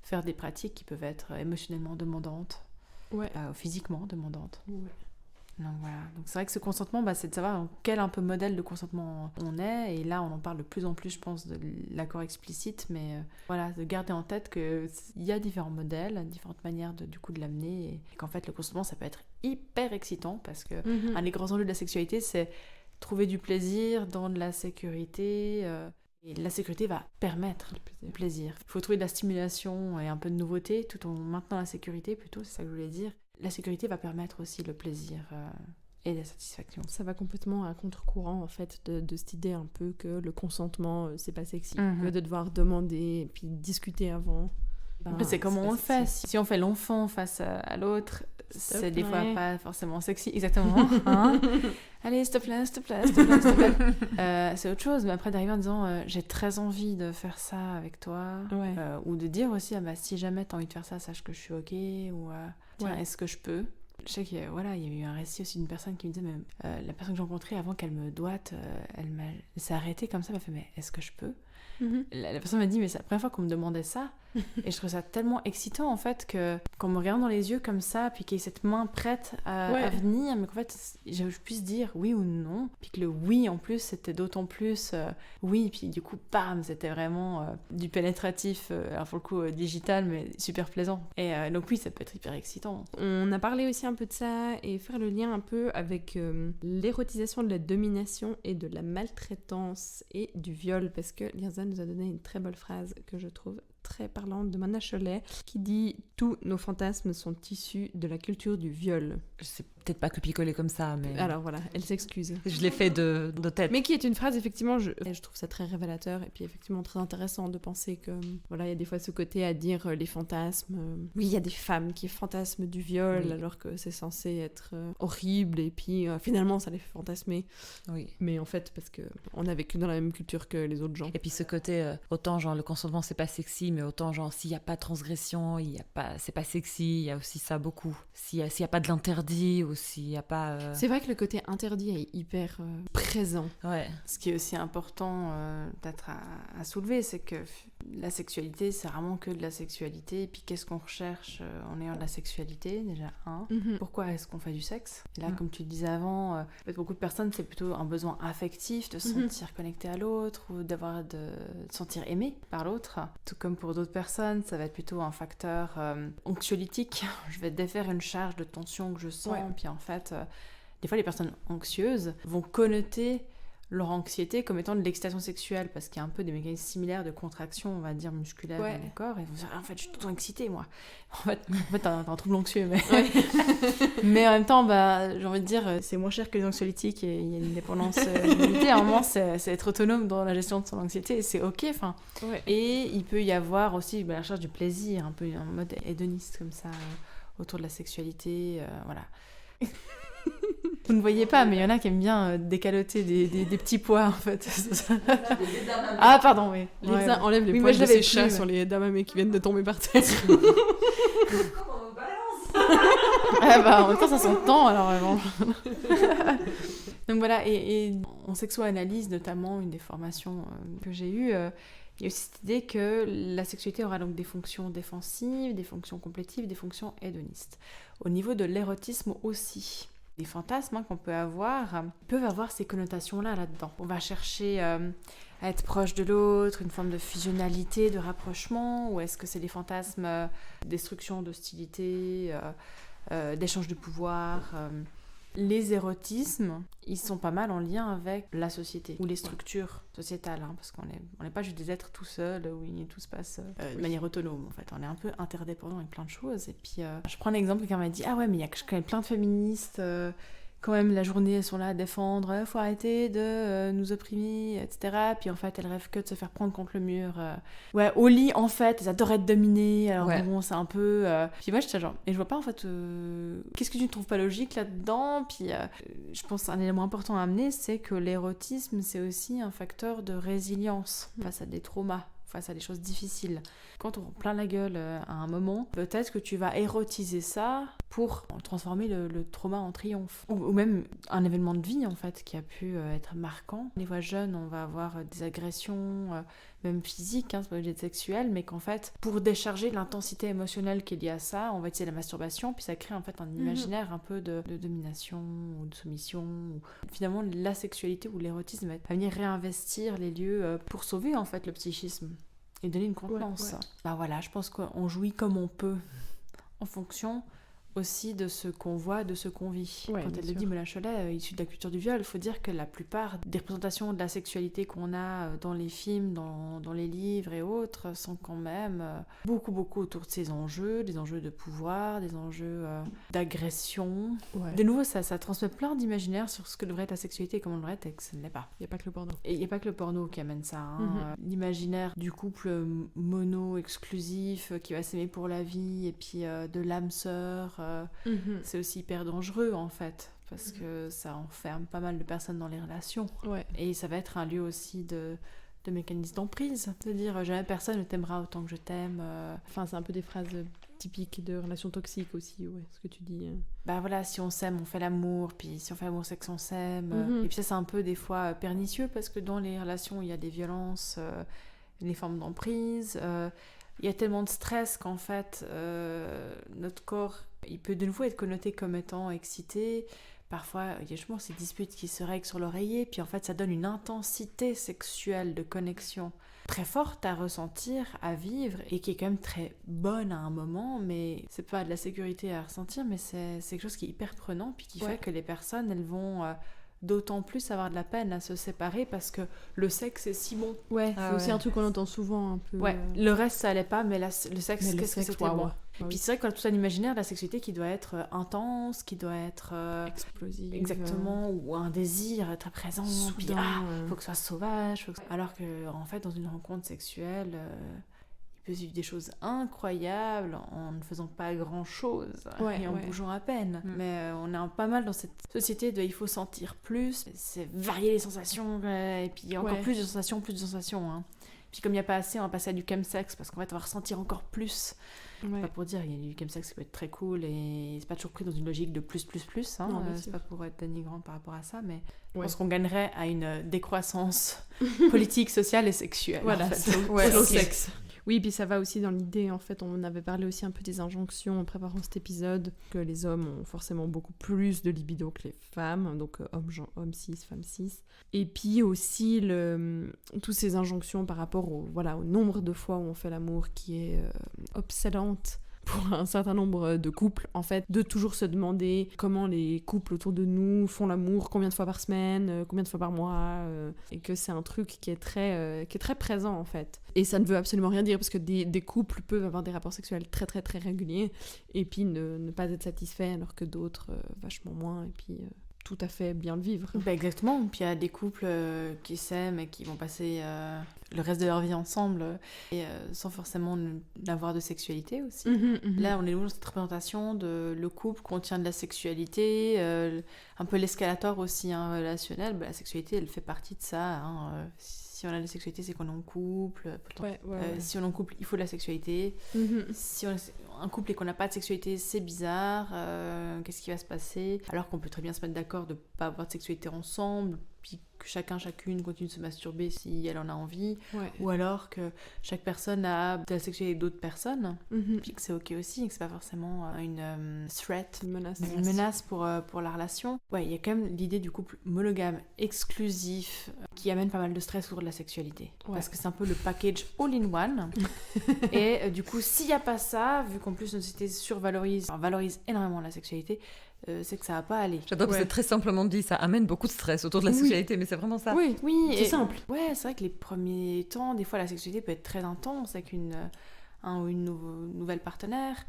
faire des pratiques qui peuvent être émotionnellement demandantes, physiquement demandantes. Donc voilà, donc c'est vrai que ce consentement, c'est de savoir dans quel un peu modèle de consentement on est, et là on en parle de plus en plus, je pense, de l'accord explicite, mais voilà, de garder en tête qu'il y a différents modèles, différentes manières de l'amener, et qu'en fait le consentement ça peut être hyper excitant, parce que un des grands enjeux de la sexualité c'est trouver du plaisir dans de la sécurité, et la sécurité va permettre le plaisir. Il faut trouver de la stimulation et un peu de nouveauté tout en maintenant la sécurité, plutôt, c'est ça que je voulais dire. La sécurité va permettre aussi le plaisir et la satisfaction. Ça va complètement à contre-courant en fait de cette idée un peu que le consentement c'est pas sexy, que de devoir demander et puis discuter avant. C'est comment on le fait. Si on fait l'enfant face à l'autre, c'est des fois pas forcément sexy. Exactement. Allez, s'il te plaît. C'est autre chose. Mais après d'arriver en disant j'ai très envie de faire ça avec toi, ou de dire aussi si jamais t'as envie de faire ça, sache que je suis ok, ou tiens, est-ce que je peux. Je sais qu'il y a eu un récit aussi d'une personne qui me disait la personne que j'ai rencontrée avant qu'elle me doite, elle s'est arrêtée comme ça, elle m'a fait mais est-ce que je peux. La personne m'a dit mais c'est la première fois qu'on me demandait ça, et je trouve ça tellement excitant en fait que quand on me regarde dans les yeux comme ça, puis qu'il y ait cette main prête à venir, mais qu'en fait je puisse dire oui ou non, puis que le oui en plus c'était d'autant plus oui, puis du coup bam, c'était vraiment du pénétratif, alors pour le coup digital, mais super plaisant, et donc oui, ça peut être hyper excitant. On a parlé aussi un peu de ça et faire le lien un peu avec l'érotisation de la domination et de la maltraitance et du viol, parce que Lirza nous a donné une très belle phrase que je trouve très parlante de Mona Chollet qui dit « Tous nos fantasmes sont issus de la culture du viol ». C'est peut-être pas copier-coller comme ça, mais... Alors voilà, elle s'excuse. Je l'ai fait de tête. Mais qui est une phrase, effectivement, je trouve ça très révélateur, et puis effectivement très intéressant de penser que, voilà, il y a des fois ce côté à dire les fantasmes. Oui, il y a des femmes qui fantasment du viol, alors que c'est censé être horrible, et puis finalement ça les fait fantasmer. Oui. Mais en fait, parce qu'on a vécu dans la même culture que les autres gens. Et puis ce côté, autant genre le consentement c'est pas sexy, mais autant genre s'il n'y a pas de transgression, c'est pas sexy, il y a aussi ça beaucoup. S'il y a pas de l'interdit, ou s'il n'y a pas... C'est vrai que le côté interdit est hyper présent. Ouais. Ce qui est aussi important peut-être à soulever, c'est que la sexualité, c'est vraiment que de la sexualité. Et puis qu'est-ce qu'on recherche en ayant de la sexualité, déjà, Pourquoi est-ce qu'on fait du sexe? Et là, comme tu le disais avant, beaucoup de personnes, c'est plutôt un besoin affectif, de se sentir connecté à l'autre, ou de se sentir aimé par l'autre. Tout comme pour d'autres personnes, ça va être plutôt un facteur anxiolytique. Je vais défaire une charge de tension que je sens, puis en fait, des fois les personnes anxieuses vont connoter leur anxiété comme étant de l'excitation sexuelle, parce qu'il y a un peu des mécanismes similaires de contraction, on va dire, musculaire dans le corps, et ils vont dire en fait je suis tout le temps excitée moi. En fait t'as un trouble anxieux, mais mais en même temps j'ai envie de dire c'est moins cher que les anxiolytiques, et il y a une dépendance limitée. À un moment c'est être autonome dans la gestion de son anxiété, et c'est ok, et il peut y avoir aussi la recherche du plaisir, un peu un mode hédoniste comme ça autour de la sexualité, voilà. Vous ne voyez pas, mais il y en a qui aiment bien décaloter des petits pois, en fait. Ah, pardon, oui. Lisa enlève les poils de ses chats sur les edamame qui viennent de tomber par terre. Comment on balance? En même temps, ça s'entend, alors vraiment. Donc voilà, et en sexo-analyse, notamment, une des formations que j'ai eues, Il y a aussi cette idée que la sexualité aura donc des fonctions défensives, des fonctions complétives, des fonctions hédonistes. Au niveau de l'érotisme aussi. Les fantasmes qu'on peut avoir peuvent avoir ces connotations-là là-dedans. On va chercher à être proche de l'autre, une forme de fusionnalité, de rapprochement, ou est-ce que c'est des fantasmes destruction, d'hostilité, d'échange de pouvoir Les érotismes, ils sont pas mal en lien avec la société ou les structures sociétales, parce qu'on n'est pas juste des êtres tout seuls où tout se passe de manière autonome. En fait, on est un peu interdépendant avec plein de choses. Et puis, je prends l'exemple, quelqu'un m'a dit « Ah ouais, mais il y a quand même plein de féministes, quand même la journée, elles sont là à défendre, faut arrêter de nous opprimer, etc. » Puis en fait, elles rêvent que de se faire prendre contre le mur. Ouais, au lit, en fait, elles adorent être dominées. Alors bon, c'est un peu... Puis moi, j'étais genre... Et je vois pas, en fait, qu'est-ce que tu ne trouves pas logique là-dedans? Puis je pense un élément important à amener, c'est que l'érotisme, c'est aussi un facteur de résilience face à des traumas, face à des choses difficiles. Quand on prend plein la gueule à un moment, peut-être que tu vas érotiser ça pour transformer le trauma en triomphe. Ou même un événement de vie, en fait, qui a pu être marquant. Les voix jeunes, on va avoir des agressions, même physiques, c'est pas obligé d'être sexuel, mais qu'en fait, pour décharger l'intensité émotionnelle qu'il y a à ça, on va utiliser la masturbation, puis ça crée en fait un imaginaire un peu de domination ou de soumission. Finalement, la sexualité ou l'érotisme va venir réinvestir les lieux pour sauver en fait le psychisme. Et donner une contenance. Ouais. Bah voilà, je pense qu'on jouit comme on peut, en fonction aussi de ce qu'on voit, de ce qu'on vit. Ouais, quand elle le dit, Mona Chollet, issue de la culture du viol, il faut dire que la plupart des représentations de la sexualité qu'on a dans les films, dans les livres et autres, sont quand même beaucoup autour de ces enjeux, des enjeux de pouvoir, des enjeux d'agression. Ouais. De nouveau, ça transmet plein d'imaginaires sur ce que devrait être la sexualité et comment elle devrait être, et que ce ne l'est pas. Il n'y a pas que le porno. Et il n'y a pas que le porno qui amène ça. L'imaginaire du couple mono-exclusif qui va s'aimer pour la vie, et puis de l'âme sœur. C'est aussi hyper dangereux en fait, parce que ça enferme pas mal de personnes dans les relations. Ouais. Et ça va être un lieu aussi de mécanisme d'emprise, de dire jamais personne ne t'aimera autant que je t'aime. Enfin, c'est un peu des phrases typiques de relations toxiques aussi, ouais, ce que tu dis. Bah voilà, si on s'aime, on fait l'amour, puis si on fait l'amour, c'est qu'on s'aime. Et puis ça, c'est un peu des fois pernicieux, parce que dans les relations, il y a des violences, les formes d'emprise. Il y a tellement de stress qu'en fait, notre corps, il peut de nouveau être connoté comme étant excité. Parfois, il y a justement ces disputes qui se règlent sur l'oreiller, puis en fait, ça donne une intensité sexuelle de connexion très forte à ressentir, à vivre, et qui est quand même très bonne à un moment, mais c'est pas de la sécurité à ressentir, mais c'est quelque chose qui est hyper prenant, puis qui fait que les personnes, elles vont... d'autant plus avoir de la peine à se séparer parce que le sexe est si bon. Ouais, c'est aussi un truc qu'on entend souvent un peu. Ouais, le reste ça allait pas, mais le sexe, qu'est-ce que c'était bon. Et puis c'est vrai qu'on a tout un imaginaire de la sexualité qui doit être intense, qui doit être explosive. Exactement, ou un désir très présent, puis faut que ce soit sauvage. Alors que en fait, dans une rencontre sexuelle... peut vivre des choses incroyables en ne faisant pas grand-chose et en bougeant à peine. Mais on est pas mal dans cette société de il faut sentir plus, c'est varier les sensations, et puis encore plus de sensations, Puis comme il n'y a pas assez, on va passer à du chemsex, parce qu'en fait on va ressentir encore plus. Pas pour dire, il y a du chemsex qui peut être très cool, et c'est pas toujours pris dans une logique de plus. Non, c'est pas pour être dénigrant par rapport à ça, mais je pense qu'on gagnerait à une décroissance politique, sociale et sexuelle. Voilà, en fait. Slow sex. Oui, puis ça va aussi dans l'idée, en fait, on avait parlé aussi un peu des injonctions en préparant cet épisode, que les hommes ont forcément beaucoup plus de libido que les femmes, donc hommes cis, femmes cis. Et puis aussi, toutes ces injonctions par rapport au nombre de fois où on fait l'amour qui est obsédante pour un certain nombre de couples, en fait, de toujours se demander comment les couples autour de nous font l'amour, combien de fois par semaine, combien de fois par mois, et que c'est un truc qui est très présent, en fait. Et ça ne veut absolument rien dire, parce que des couples peuvent avoir des rapports sexuels très très très réguliers, et puis ne pas être satisfaits, alors que d'autres vachement moins, et puis... tout à fait bien le vivre. Bah exactement, puis il y a des couples qui s'aiment et qui vont passer le reste de leur vie ensemble et sans forcément n'avoir de sexualité aussi. Là, on est dans cette représentation de le couple contient de la sexualité, un peu l'escalator aussi relationnel. Bah, la sexualité, elle fait partie de ça. Si on a de la sexualité, c'est qu'on est en couple. Si on est en couple, il faut de la sexualité. Si on est un couple et qu'on n'a pas de sexualité, c'est bizarre. Qu'est-ce qui va se passer? Alors qu'on peut très bien se mettre d'accord de ne pas avoir de sexualité ensemble. puis que chacune continue de se masturber si elle en a envie, Ouais. ou alors que chaque personne a de la sexualité avec d'autres personnes, puis que c'est ok aussi, et que c'est pas forcément une threat, Une menace. une menace pour la relation. Ouais, il y a quand même l'idée du couple monogame, exclusif, qui amène pas mal de stress autour de la sexualité. Ouais. Parce que c'est un peu le package all-in-one. Et du coup, s'il n'y a pas ça, vu qu'en plus notre société valorise énormément la sexualité, c'est que ça va pas aller. J'adore que c'est très simplement dit, ça amène beaucoup de stress autour de la sexualité, mais c'est vraiment ça. Oui, c'est simple. Ouais, c'est vrai que les premiers temps, des fois la sexualité peut être très intense avec un ou une nouvelle partenaire.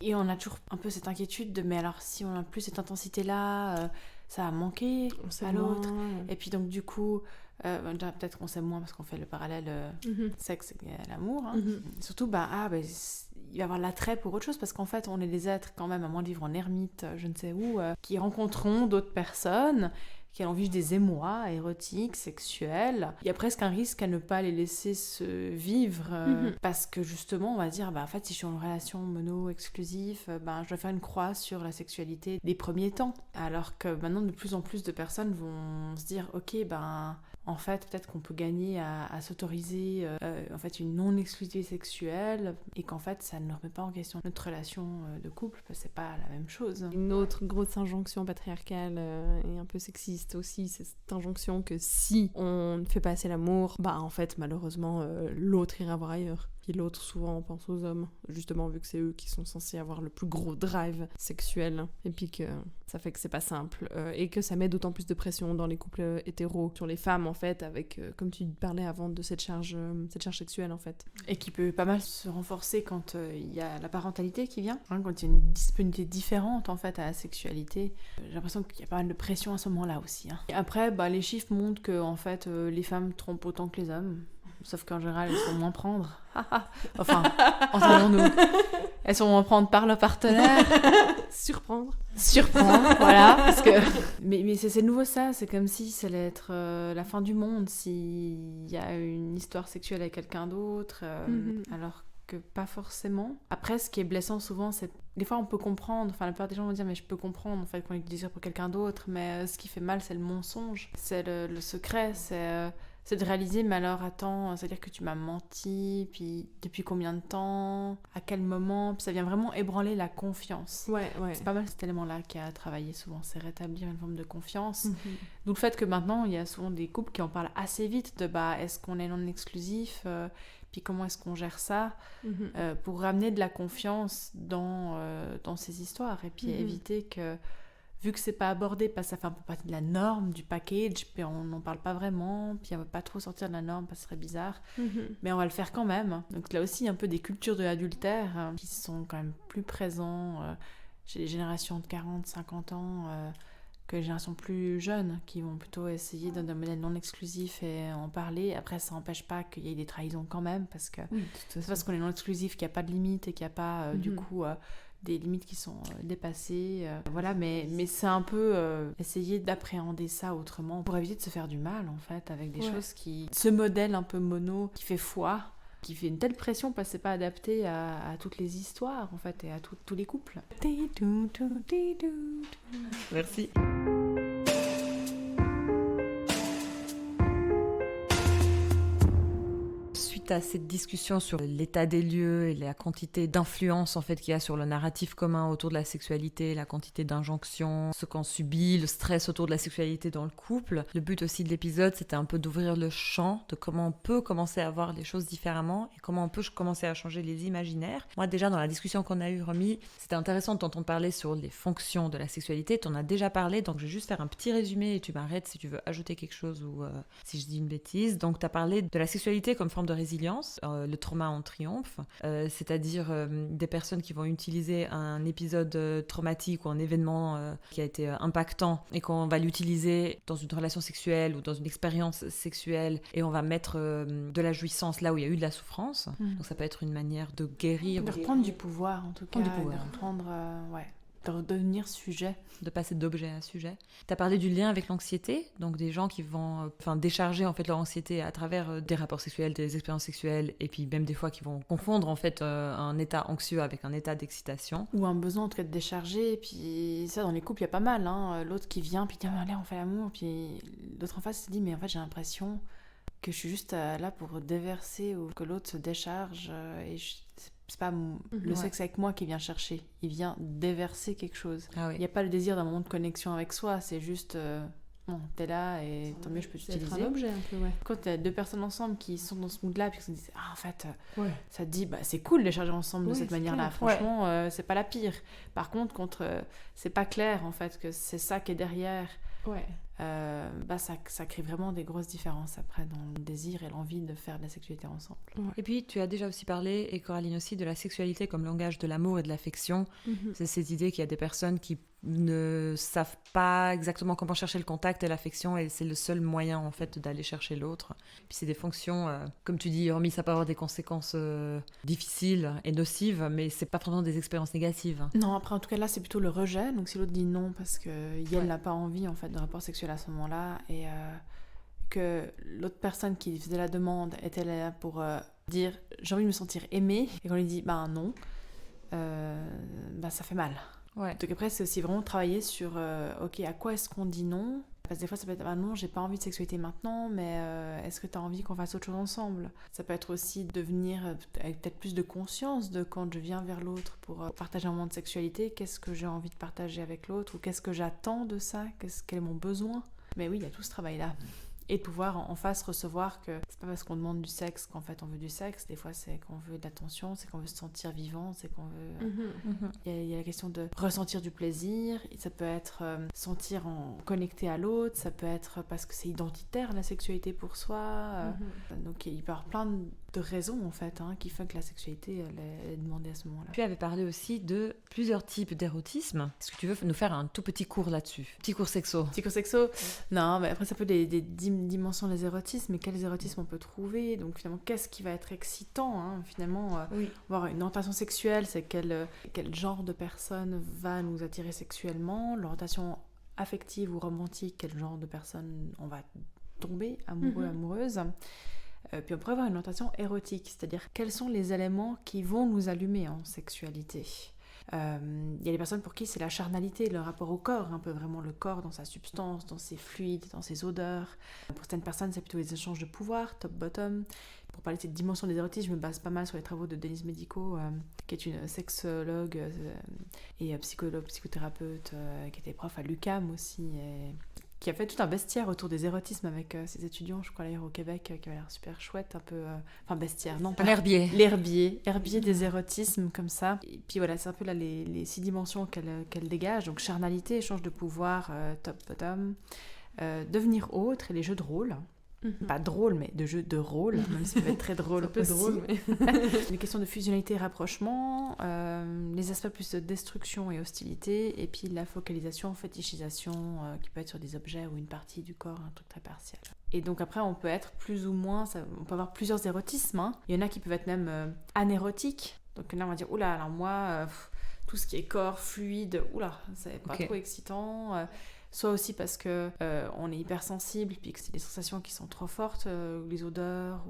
Et on a toujours un peu cette inquiétude de mais alors si on a plus cette intensité-là, ça va manquer à l'autre. Et puis donc du coup, peut-être qu'on s'aime moins parce qu'on fait le parallèle sexe et l'amour. Hein. Surtout, il va y avoir l'attrait pour autre chose parce qu'en fait, on est des êtres quand même, à moins de vivre en ermite, je ne sais où, qui rencontreront d'autres personnes, qui ont vivre des émois érotiques, sexuels. Il y a presque un risque à ne pas les laisser se vivre parce que justement, on va dire, en fait, si je suis en relation mono-exclusive, je dois faire une croix sur la sexualité des premiers temps. Alors que maintenant, de plus en plus de personnes vont se dire, ok, en fait, peut-être qu'on peut gagner à s'autoriser en fait, une non-exclusivité sexuelle et qu'en fait, ça ne remet pas en question notre relation de couple parce que c'est pas la même chose. Une autre grosse injonction patriarcale et un peu sexiste aussi, c'est cette injonction que si on ne fait pas assez l'amour, en fait, malheureusement, l'autre ira voir ailleurs. Puis l'autre, souvent, on pense aux hommes, justement, vu que c'est eux qui sont censés avoir le plus gros drive sexuel. Et puis que ça fait que c'est pas simple. Et que ça met d'autant plus de pression dans les couples hétéros sur les femmes, en fait, avec, comme tu parlais avant, de cette charge sexuelle, en fait. Et qui peut pas mal se renforcer quand il y a la parentalité qui vient, quand il y a une disponibilité différente, en fait, à la sexualité. J'ai l'impression qu'il y a pas mal de pression à ce moment-là aussi. Hein. Et après, les chiffres montrent que, en fait, les femmes trompent autant que les hommes. Sauf qu'en général, elles sont moins prendre. Enfin, entendons-nous. Elles sont moins prendre par leur partenaire. Surprendre, voilà. Parce que... Mais c'est nouveau ça, c'est comme si ça allait être la fin du monde s'il y a une histoire sexuelle avec quelqu'un d'autre, alors que pas forcément. Après, ce qui est blessant souvent, c'est... Des fois, on peut comprendre, la plupart des gens vont dire, mais je peux comprendre en fait qu'on ait du désir pour quelqu'un d'autre, mais ce qui fait mal, c'est le mensonge. C'est le secret, c'est de réaliser, mais alors attends, c'est-à-dire que tu m'as menti, puis depuis combien de temps, à quel moment, puis ça vient vraiment ébranler la confiance. Ouais. C'est pas mal cet élément-là qui a travaillé souvent, c'est rétablir une forme de confiance. D'où le fait que maintenant, il y a souvent des couples qui en parlent assez vite de est-ce qu'on est non exclusif, puis comment est-ce qu'on gère ça, pour ramener de la confiance dans ces histoires, et puis éviter que... Vu que c'est pas abordé, parce que ça fait un peu partie de la norme, du package, puis on n'en parle pas vraiment, puis on va pas trop sortir de la norme, parce que ce serait bizarre, mais on va le faire quand même. Donc là aussi, un peu des cultures de l'adultère qui sont quand même plus présents chez les générations de 40, 50 ans que les générations plus jeunes, qui vont plutôt essayer d'un modèle non exclusif et en parler. Après, ça n'empêche pas qu'il y ait des trahisons quand même, parce que c'est parce qu'on est non exclusif qu'il n'y a pas de limite et qu'il n'y a pas, du coup... des limites qui sont dépassées, voilà, mais c'est un peu essayer d'appréhender ça autrement pour éviter de se faire du mal en fait avec des choses qui... Ce modèle un peu mono qui fait foi, qui fait une telle pression parce que c'est pas adapté à toutes les histoires en fait et à tous les couples. Merci. Suite à cette discussion sur l'état des lieux et la quantité d'influence en fait qu'il y a sur le narratif commun autour de la sexualité, la quantité d'injonctions, ce qu'on subit, le stress autour de la sexualité dans le couple, le but aussi de l'épisode c'était un peu d'ouvrir le champ de comment on peut commencer à voir les choses différemment et comment on peut commencer à changer les imaginaires. Moi déjà dans la discussion qu'on a eue, Romy, c'était intéressant de t'entendre parler sur les fonctions de la sexualité. Tu en as déjà parlé, donc je vais juste faire un petit résumé et tu m'arrêtes si tu veux ajouter quelque chose ou si je dis une bêtise. Donc tu as parlé de la sexualité comme forme de résilience, le trauma en triomphe, c'est-à-dire des personnes qui vont utiliser un épisode traumatique ou un événement qui a été impactant et qu'on va l'utiliser dans une relation sexuelle ou dans une expérience sexuelle et on va mettre de la jouissance là où il y a eu de la souffrance. Donc ça peut être une manière de guérir. De reprendre du pouvoir en tout cas. Du pouvoir. De reprendre, de devenir sujet. De passer d'objet à sujet. Tu as parlé du lien avec l'anxiété, donc des gens qui vont décharger en fait leur anxiété à travers des rapports sexuels, des expériences sexuelles, et puis même des fois qui vont confondre en fait un état anxieux avec un état d'excitation. Ou un besoin en tout cas de décharger, et puis ça dans les couples il y a pas mal, hein. L'autre qui vient, puis dit ah, allez on fait l'amour, puis l'autre en face se dit mais en fait j'ai l'impression que je suis juste là pour déverser ou que l'autre se décharge et c'est pas le sexe avec moi qui vient chercher, il vient déverser quelque chose. Ah oui. Il n'y a pas le désir d'un moment de connexion avec soi, c'est juste bon, t'es là et tant mieux je peux t'utiliser. C'est un objet un peu, ouais. Quand t'as deux personnes ensemble qui sont dans ce mood-là, puis qui se disent en fait, ça te dit bah, c'est cool d'échanger ensemble de cette manière-là, clair. franchement c'est pas la pire. Par contre c'est pas clair en fait que c'est ça qui est derrière. Ça crée vraiment des grosses différences après dans le désir et l'envie de faire de la sexualité ensemble. Et puis tu as déjà aussi parlé, et Coraline aussi, de la sexualité comme langage de l'amour et de l'affection. C'est cette idée qu'il y a des personnes qui ne savent pas exactement comment chercher le contact et l'affection, et c'est le seul moyen en fait d'aller chercher l'autre. Puis c'est des fonctions, comme tu dis, hormis ça peut avoir des conséquences difficiles et nocives, mais c'est pas vraiment des expériences négatives. Non, après en tout cas là c'est plutôt le rejet, donc si l'autre dit non parce qu'elle n'a pas envie en fait de rapport sexuel à ce moment-là, et que l'autre personne qui faisait la demande était là pour dire j'ai envie de me sentir aimée, et qu'on lui dit bah non, ça fait mal. Donc après c'est aussi vraiment travailler sur ok, à quoi est-ce qu'on dit non, parce que des fois ça peut être non, j'ai pas envie de sexualité maintenant, mais est-ce que tu as envie qu'on fasse autre chose ensemble. Ça peut être aussi de venir avec peut-être plus de conscience de quand je viens vers l'autre pour partager un moment de sexualité, qu'est-ce que j'ai envie de partager avec l'autre, ou qu'est-ce que j'attends de ça, quel est mon besoin. Mais oui, il y a tout ce travail là. Et de pouvoir en face recevoir que c'est pas parce qu'on demande du sexe qu'en fait on veut du sexe. Des fois c'est qu'on veut de l'attention, c'est qu'on veut se sentir vivant, c'est qu'on veut... Il y a la question de ressentir du plaisir. Ça peut être sentir connecté à l'autre, ça peut être parce que c'est identitaire la sexualité pour soi. Donc il peut y avoir plein de raisons en fait qui font que la sexualité elle est demandée à ce moment-là. Tu avais parlé aussi de plusieurs types d'érotisme. Est-ce que tu veux nous faire un tout petit cours là-dessus? Petit cours sexo. Non, mais après ça peut être des dimensions des érotismes, mais quels érotismes on peut trouver, donc finalement qu'est-ce qui va être excitant, finalement voir une orientation sexuelle, c'est quel genre de personne va nous attirer sexuellement, l'orientation affective ou romantique, quel genre de personne on va tomber amoureux, amoureuse. Puis on pourrait avoir une orientation érotique, c'est-à-dire quels sont les éléments qui vont nous allumer en sexualité. Il y a des personnes pour qui c'est la charnalité, le rapport au corps, un peu vraiment le corps dans sa substance, dans ses fluides, dans ses odeurs. Pour certaines personnes, c'est plutôt les échanges de pouvoir, top-bottom. Pour parler de cette dimension des érotismes, je me base pas mal sur les travaux de Denise Medico, qui est une sexologue et psychologue, psychothérapeute, qui était prof à l'UQAM aussi, et qui a fait tout un bestiaire autour des érotismes avec ses étudiants, je crois d'ailleurs au Québec, qui avait l'air super chouette, un peu... bestiaire, non pas... L'herbier des érotismes, comme ça. Et puis voilà, c'est un peu là les 6 dimensions qu'elle dégage, donc charnalité, échange de pouvoir, top-bottom, devenir autre et les jeux de rôle. Pas drôle, mais de jeux de rôle, même si ça peut être très drôle aussi. Drôle, mais... Les questions de fusionnalité et rapprochement, les aspects plus de destruction et hostilité, et puis la focalisation, fétichisation, qui peut être sur des objets ou une partie du corps, un truc très partiel. Et donc après, on peut être plus ou moins, on peut avoir plusieurs érotismes. Il y en a qui peuvent être même anérotiques. Donc là, on va dire, oula, alors moi, tout ce qui est corps, fluide, oula, c'est pas trop excitant. Soit aussi parce que on est hypersensible, puis que c'est des sensations qui sont trop fortes, les odeurs,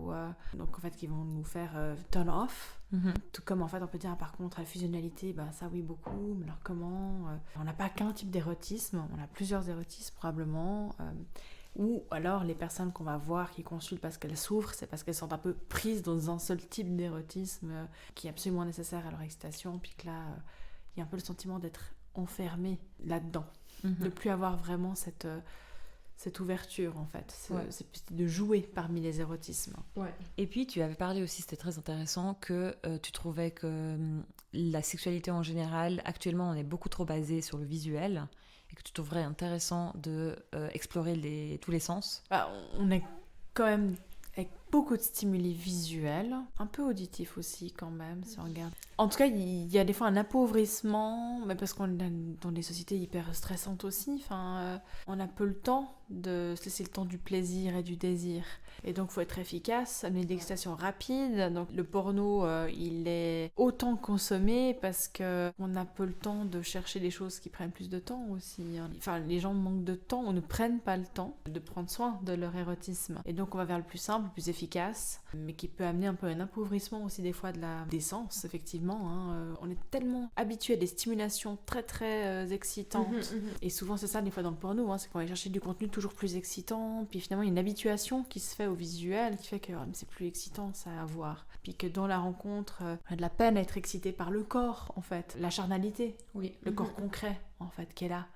donc en fait qui vont nous faire turn off. Tout comme en fait on peut dire par contre la fusionnalité, ça oui beaucoup, mais alors comment on n'a pas qu'un type d'érotisme, on a plusieurs érotismes probablement. Ou alors les personnes qu'on va voir qui consultent parce qu'elles souffrent, c'est parce qu'elles sont un peu prises dans un seul type d'érotisme qui est absolument nécessaire à leur excitation, puis que là il y a un peu le sentiment d'être enfermé là-dedans. De plus avoir vraiment cette ouverture en fait, c'est de jouer parmi les érotismes. Et puis tu avais parlé aussi, c'était très intéressant, que tu trouvais que la sexualité en général, actuellement on est beaucoup trop basé sur le visuel, et que tu trouverais intéressant de explorer tous les sens. On est quand même avec beaucoup de stimuli visuels, un peu auditifs aussi quand même, si on regarde. En tout cas, il y a des fois un appauvrissement, mais parce qu'on est dans des sociétés hyper stressantes aussi, on a peu le temps de se laisser le temps du plaisir et du désir. Et donc, il faut être efficace, amener de l'excitation rapide. Donc, le porno, il est autant consommé parce qu'on a peu le temps de chercher des choses qui prennent plus de temps aussi. Enfin, les gens manquent de temps ou ne prennent pas le temps de prendre soin de leur érotisme. Et donc, on va vers le plus simple, le plus efficace, mais qui peut amener un peu un appauvrissement aussi des fois de la décence, effectivement. On est tellement habitué à des stimulations très, très excitantes. Et souvent, c'est ça, des fois, dans le porno, c'est qu'on va chercher du contenu toujours plus excitant. Puis finalement, il y a une habituation qui se fait au visuel qui fait que c'est plus excitant ça à voir. Puis que dans la rencontre, on a de la peine à être excité par le corps, en fait. La charnalité, le corps concret, en fait, qui est là.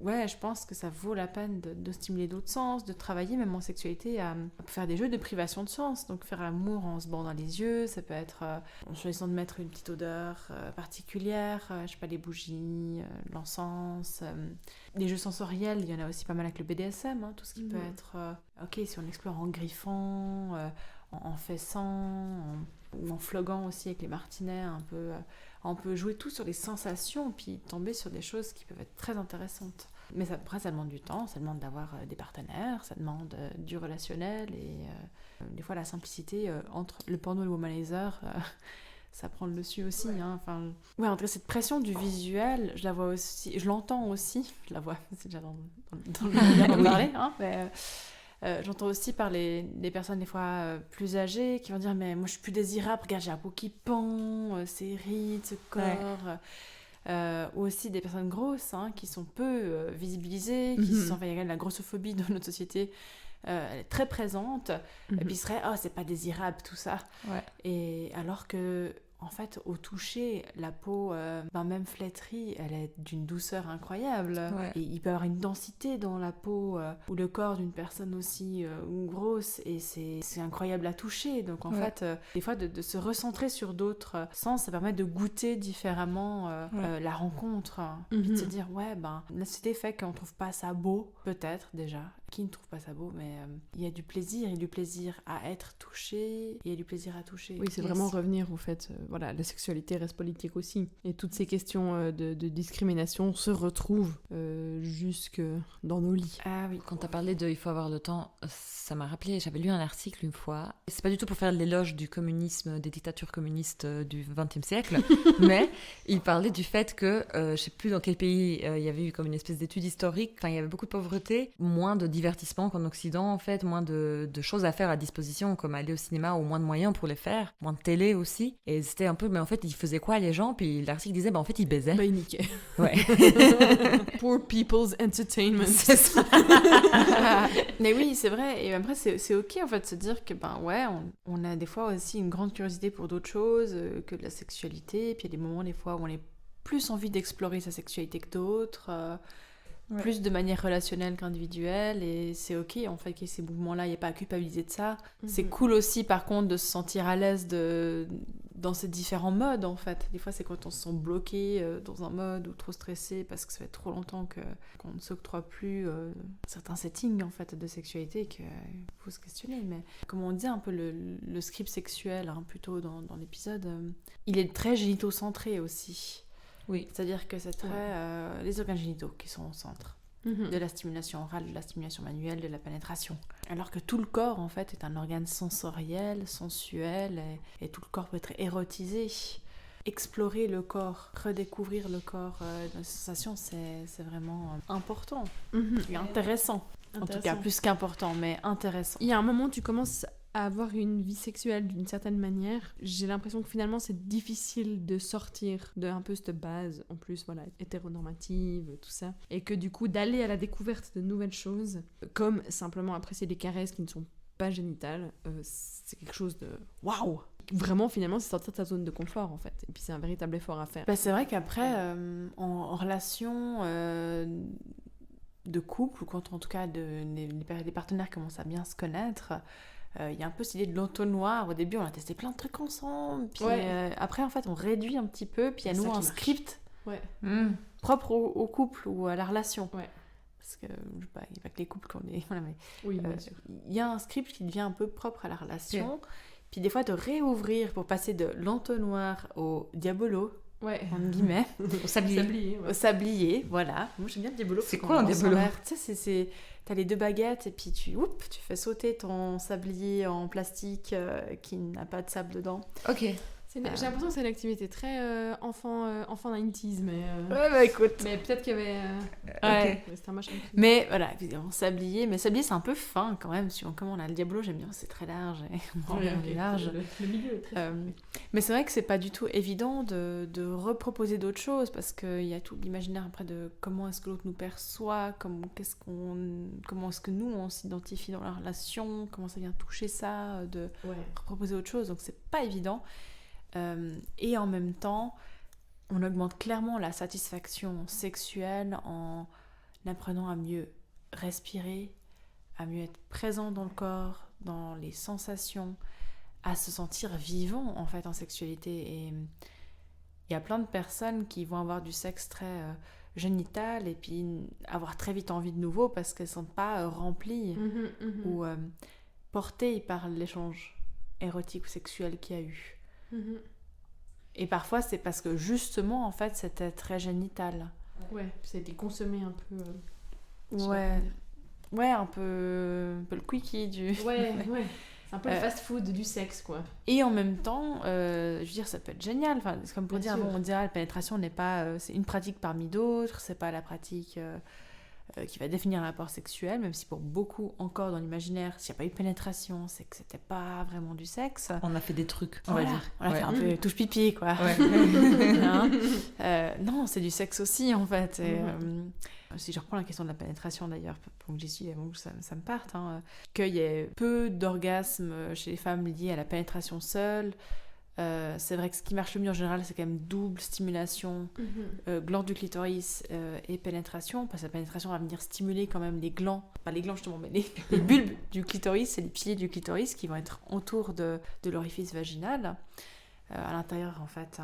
Ouais, je pense que ça vaut la peine de stimuler d'autres sens, de travailler même en sexualité à faire des jeux de privation de sens. Donc faire l'amour en se bandant les yeux, ça peut être en choisissant de mettre une petite odeur particulière, je sais pas, les bougies, l'encens, les jeux sensoriels, il y en a aussi pas mal avec le BDSM, tout ce qui peut être, ok, si on explore en griffant, en fessant, ou en floguant aussi avec les martinets un peu... On peut jouer tout sur les sensations, puis tomber sur des choses qui peuvent être très intéressantes. Mais après, ça demande du temps, ça demande d'avoir des partenaires, ça demande du relationnel, et des fois, la simplicité entre le porno et le womanizer, ça prend le dessus aussi. Ouais. En tout cas, cette pression du visuel, je la vois aussi, je l'entends aussi, je la vois, c'est déjà dans le manière d'en parler, mais... j'entends aussi par les personnes des fois plus âgées qui vont dire mais moi je suis plus désirable, regarde j'ai la peau qui pend, ces rides, ce corps, ou aussi des personnes grosses qui sont peu visibilisées, qui se sentent, il y a la grossophobie dans notre société, elle est très présente, et puis serait c'est pas désirable tout ça, et alors que en fait, au toucher, la peau, même flétrie, elle est d'une douceur incroyable. Ouais. Et il peut y avoir une densité dans la peau ou le corps d'une personne aussi grosse, et c'est incroyable à toucher. Donc en fait, des fois, de se recentrer sur d'autres sens, ça permet de goûter différemment la rencontre. Puis de se dire, la société fait qu'on trouve pas ça beau, peut-être déjà. Qui ne trouve pas ça beau, mais il y a du plaisir à être touché, il y a du plaisir à toucher. Oui, c'est vraiment revenir au fait, la sexualité reste politique aussi. Et toutes ces questions de discrimination se retrouvent jusque dans nos lits. Ah oui, quand tu as parlé de « il faut avoir le temps », ça m'a rappelé, j'avais lu un article une fois, c'est pas du tout pour faire l'éloge du communisme, des dictatures communistes du XXe siècle, mais il parlait du fait que, je sais plus dans quel pays, il y avait eu comme une espèce d'étude historique, il y avait beaucoup de pauvreté, moins de divertissement qu'en Occident, en fait, moins de choses à faire à disposition, comme aller au cinéma, ou moins de moyens pour les faire, moins de télé aussi. Et c'était un peu, mais en fait, ils faisaient quoi les gens? Puis l'article disait, en fait, ils baisaient. Ils niquaient. Ouais. Poor people's entertainment. C'est ça. Mais oui, c'est vrai. Et après, c'est ok, en fait, de se dire que, on a des fois aussi une grande curiosité pour d'autres choses que de la sexualité. Puis il y a des moments, des fois, où on a plus envie d'explorer sa sexualité que d'autres. Plus de manière relationnelle qu'individuelle, et c'est ok en fait qu'il y ait ces mouvements-là, il n'y a pas à culpabiliser de ça. C'est cool aussi par contre de se sentir à l'aise dans ces différents modes en fait. Des fois c'est quand on se sent bloqué dans un mode ou trop stressé parce que ça fait trop longtemps qu'on ne s'octroie plus certains settings en fait de sexualité qu'il faut se questionner. Mais comme on disait un peu le script sexuel plutôt dans l'épisode, il est très génitocentré aussi. Oui. C'est-à-dire que c'est très les organes génitaux qui sont au centre de la stimulation orale, de la stimulation manuelle, de la pénétration. Alors que tout le corps, en fait, est un organe sensoriel, sensuel, et tout le corps peut être érotisé. Explorer le corps, redécouvrir le corps, les sensations, c'est vraiment important et intéressant. En tout cas, plus qu'important, mais intéressant. Il y a un moment où tu commences à avoir une vie sexuelle d'une certaine manière. J'ai l'impression que finalement c'est difficile de sortir de un peu cette base, en plus hétéronormative, tout ça, et que du coup d'aller à la découverte de nouvelles choses, comme simplement apprécier des caresses qui ne sont pas génitales, c'est quelque chose de waouh. Vraiment, finalement, c'est sortir de sa zone de confort, en fait. Et puis, c'est un véritable effort à faire. C'est vrai qu'après, en relation de couple, ou quand en tout cas des partenaires commencent à bien se connaître, il y a un peu cette idée de l'entonnoir. Au début, on a testé plein de trucs ensemble. Puis après, en fait, on réduit un petit peu. Puis il y a nous un script propre au couple ou à la relation. Ouais. Parce que, je sais pas, il n'y a pas que les couples qu'on est... Voilà, mais, oui, bien sûr. Il y a un script qui devient un peu propre à la relation. Puis des fois, de réouvrir pour passer de l'entonnoir au diabolo. entre guillemets. Au sablier. Au sablier, voilà. Moi, j'aime bien le diabolo. C'est quoi un diabolo? Tu sais, t'as les deux baguettes et puis tu fais sauter ton sablier en plastique qui n'a pas de sable dedans. Ok. J'ai l'impression que c'est une activité très enfant 90s, mais... Ouais, bah écoute. Mais peut-être qu'il y avait... Ouais. C'était un machin. Mais voilà, évidemment, sablier. Mais sablier, c'est un peu fin quand même. Comment on a le diabolo, j'aime bien, c'est très large. Large. Le milieu est très mais c'est vrai que c'est pas du tout évident de reproposer d'autres choses parce qu'il y a tout l'imaginaire après de comment est-ce que l'autre nous perçoit, comment est-ce que nous on s'identifie dans la relation, comment ça vient toucher ça, de reproposer autre chose. Donc c'est pas évident. Et en même temps, on augmente clairement la satisfaction sexuelle en apprenant à mieux respirer, à mieux être présent dans le corps, dans les sensations, à se sentir vivant en fait en sexualité. Et il y a plein de personnes qui vont avoir du sexe très génital et puis avoir très vite envie de nouveau parce qu'elles ne sont pas remplies ou portées par l'échange érotique ou sexuel qu'il y a eu. Et parfois c'est parce que justement en fait c'était très génital. Ouais, ça a été consommé un peu. Ouais, un peu le quickie du. Ouais. C'est un peu le fast-food du sexe, quoi. Et en même temps, je veux dire, ça peut être génial. Enfin, c'est comme pour dire, on dirait la pénétration n'est pas, c'est une pratique parmi d'autres. C'est pas la pratique qui va définir un rapport sexuel, même si pour beaucoup encore dans l'imaginaire, s'il n'y a pas eu de pénétration, c'est que c'était pas vraiment du sexe. On a fait des trucs, on voilà. va dire. On a fait un peu touche pipi, quoi. Ouais. Hein non, c'est du sexe aussi, en fait. Et, si je reprends la question de la pénétration, d'ailleurs, pour que j'y suis, avant que ça me parte, qu'il y ait peu d'orgasmes chez les femmes liés à la pénétration seule. C'est vrai que ce qui marche le mieux en général, c'est quand même double stimulation, gland du clitoris et pénétration, parce que la pénétration va venir stimuler quand même les glands, pas les glands justement, mais les bulbes du clitoris et les piliers du clitoris qui vont être autour de l'orifice vaginal, à l'intérieur en fait,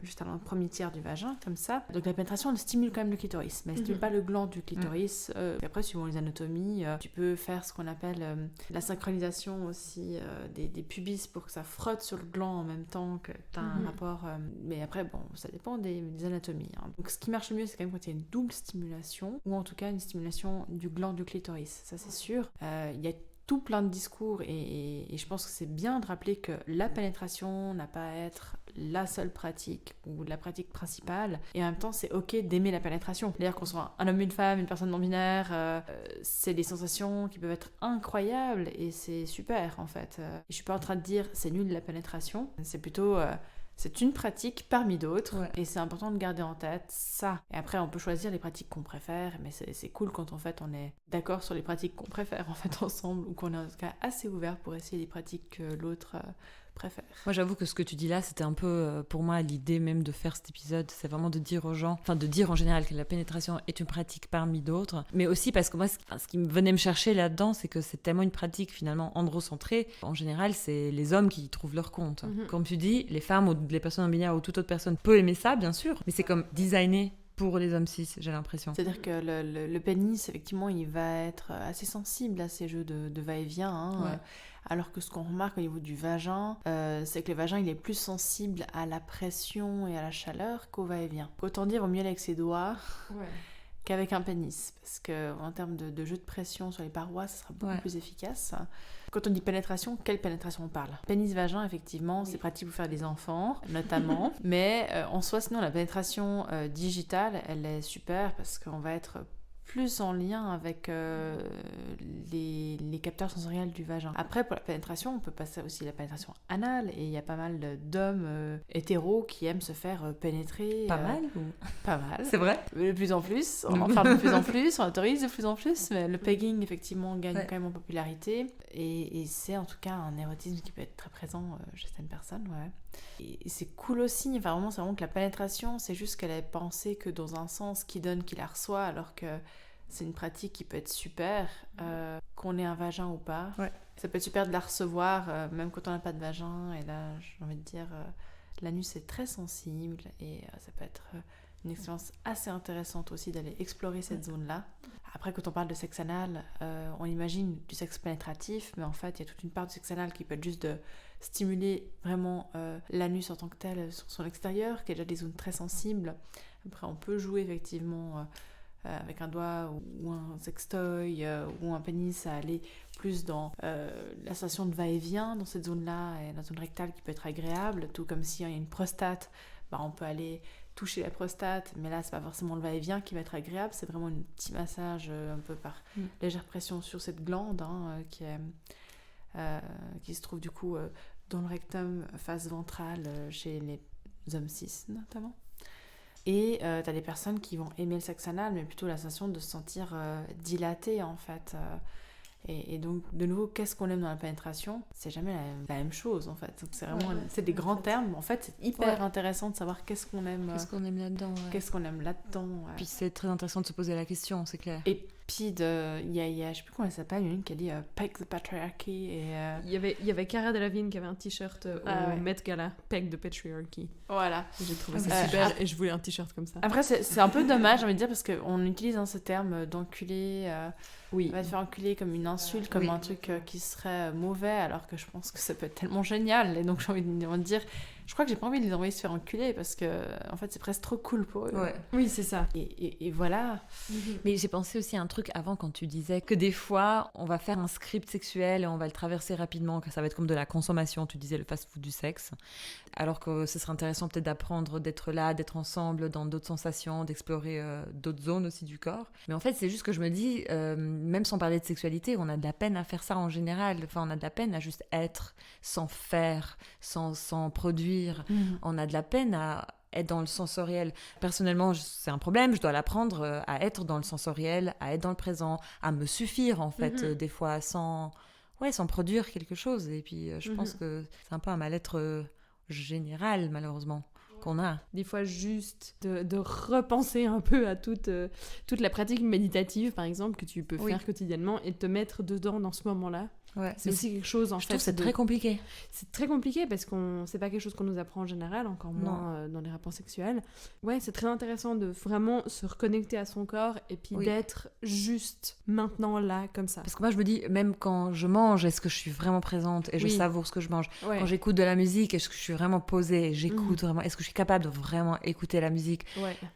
juste à le premier tiers du vagin, comme ça. Donc la pénétration, elle stimule quand même le clitoris, mais elle stimule pas le gland du clitoris. Après, suivant les anatomies, tu peux faire ce qu'on appelle la synchronisation aussi des pubis pour que ça frotte sur le gland en même temps que tu as un rapport. Mais après, bon, ça dépend des anatomies. Donc ce qui marche le mieux, c'est quand même quand il y a une double stimulation, ou en tout cas une stimulation du gland du clitoris, ça c'est sûr. Il y a tout plein de discours et je pense que c'est bien de rappeler que la pénétration n'a pas à être la seule pratique ou la pratique principale et en même temps c'est ok d'aimer la pénétration. D'ailleurs qu'on soit un homme, une femme, une personne non binaire, c'est des sensations qui peuvent être incroyables et c'est super en fait. Je suis pas en train de dire c'est nul la pénétration, c'est plutôt... c'est une pratique parmi d'autres et c'est important de garder en tête ça. Et après, on peut choisir les pratiques qu'on préfère, mais c'est cool quand en fait on est d'accord sur les pratiques qu'on préfère en fait ensemble ou qu'on est en tout cas assez ouvert pour essayer les pratiques que l'autre préfère. Moi, j'avoue que ce que tu dis là, c'était un peu pour moi l'idée même de faire cet épisode, c'est vraiment de dire aux gens, enfin de dire en général que la pénétration est une pratique parmi d'autres, mais aussi parce que moi, ce qui venait me chercher là-dedans, c'est que c'est tellement une pratique finalement androcentrée. En général, c'est les hommes qui y trouvent leur compte. Comme tu dis, les femmes ou les personnes non binaires ou toute autre personne peut aimer ça, bien sûr, mais c'est comme designé pour les hommes cis, j'ai l'impression. C'est-à-dire que le pénis, effectivement, il va être assez sensible à ces jeux de va-et-vient, alors que ce qu'on remarque au niveau du vagin, c'est que le vagin, il est plus sensible à la pression et à la chaleur qu'au va-et-vient. Autant dire, il vaut mieux aller avec ses doigts qu'avec un pénis, parce qu'en termes de jeu de pression sur les parois, ça sera beaucoup plus efficace. Quand on dit pénétration, quelle pénétration on parle ? Pénis-vagin, effectivement, c'est pratique pour faire des enfants, notamment. Mais en soi, sinon, la pénétration digitale, elle est super parce qu'on va être plus en lien avec les capteurs sensoriels du vagin. Après, pour la pénétration, on peut passer aussi à la pénétration anale, et il y a pas mal d'hommes hétéros qui aiment se faire pénétrer. Pas mal Pas mal. C'est vrai ? De plus en plus, on en parle de plus en plus, on autorise de plus en plus, mais le pegging, effectivement, gagne quand même en popularité, et c'est en tout cas un érotisme qui peut être très présent chez certaines personnes, Et c'est cool aussi, enfin vraiment, c'est vraiment que la pénétration, c'est juste qu'elle est pensée que dans un sens qui donne, qui la reçoit, alors que c'est une pratique qui peut être super, qu'on ait un vagin ou pas. Ça peut être super de la recevoir, même quand on n'a pas de vagin, et là, j'ai envie de dire, l'anus est très sensible, et ça peut être une expérience assez intéressante aussi d'aller explorer cette zone-là. Après, quand on parle de sexe anal, on imagine du sexe pénétratif, mais en fait, il y a toute une part du sexe anal qui peut être juste de stimuler vraiment l'anus en tant que tel sur son extérieur, qui est déjà des zones très sensibles. Après, on peut jouer effectivement avec un doigt ou un sextoy ou un pénis à aller plus dans la sensation de va-et-vient dans cette zone-là, et la zone rectale qui peut être agréable, tout comme s'il y a une prostate, on peut aller toucher la prostate, mais là c'est pas forcément le va-et-vient qui va être agréable, c'est vraiment un petit massage un peu par légère pression sur cette glande qui se trouve du coup dans le rectum face ventrale chez les hommes cis notamment. Et t'as des personnes qui vont aimer le sexe anal, mais plutôt la sensation de se sentir dilatée en fait. Et donc, de nouveau, qu'est-ce qu'on aime dans la pénétration ? C'est jamais la même chose, en fait. Donc, c'est vraiment c'est des grands termes. En fait, c'est hyper intéressant de savoir qu'est-ce qu'on aime. Qu'est-ce qu'on aime là-dedans. Qu'est-ce qu'on aime là-dedans. Puis c'est très intéressant de se poser la question, c'est clair. Et puis, il y a, je sais plus comment elle s'appelle, une qui a dit « Peg the patriarchy ». Il y avait Cara Delevingne qui avait un t-shirt au Met Gala, « Peg the patriarchy ». Voilà. J'ai trouvé ça super et je voulais un t-shirt comme ça. Après, c'est un peu dommage, j'ai envie de dire, parce qu'on utilise ce terme d'enculé. Oui. On va te faire enculer comme une insulte, comme un truc qui serait mauvais, alors que je pense que ça peut être tellement génial. Et donc j'ai envie de dire, je crois que j'ai pas envie de les envoyer se faire enculer parce que en fait c'est presque trop cool pour eux. Ouais. Oui, c'est ça. Et voilà. Mais j'ai pensé aussi à un truc avant quand tu disais que des fois on va faire un script sexuel et on va le traverser rapidement, que ça va être comme de la consommation, tu disais le fast-food du sexe, alors que ce serait intéressant peut-être d'apprendre d'être là, d'être ensemble dans d'autres sensations, d'explorer d'autres zones aussi du corps. Mais en fait c'est juste que je me dis, même sans parler de sexualité, on a de la peine à faire ça en général. Enfin, on a de la peine à juste être sans faire, sans produire. On a de la peine à être dans le sensoriel. Personnellement, c'est un problème. Je dois l'apprendre à être dans le sensoriel, à être dans le présent, à me suffire en fait, des fois sans produire quelque chose. Et puis, je pense que c'est un peu un mal-être général, malheureusement. Qu'on a. Des fois, juste de repenser un peu à toute la pratique méditative, par exemple, que tu peux faire quotidiennement et de te mettre dedans dans ce moment-là. Ouais, c'est aussi quelque chose, en je fait. trouve que c'est très compliqué. C'est très compliqué parce que c'est pas quelque chose qu'on nous apprend en général, encore moins dans les rapports sexuels. Ouais, c'est très intéressant de vraiment se reconnecter à son corps et puis d'être juste maintenant là, comme ça. Parce que moi, je me dis, même quand je mange, est-ce que je suis vraiment présente et je savoure ce que je mange ? Quand j'écoute de la musique, est-ce que je suis vraiment posée et j'écoute vraiment ? Est-ce que je suis capable de vraiment écouter la musique ?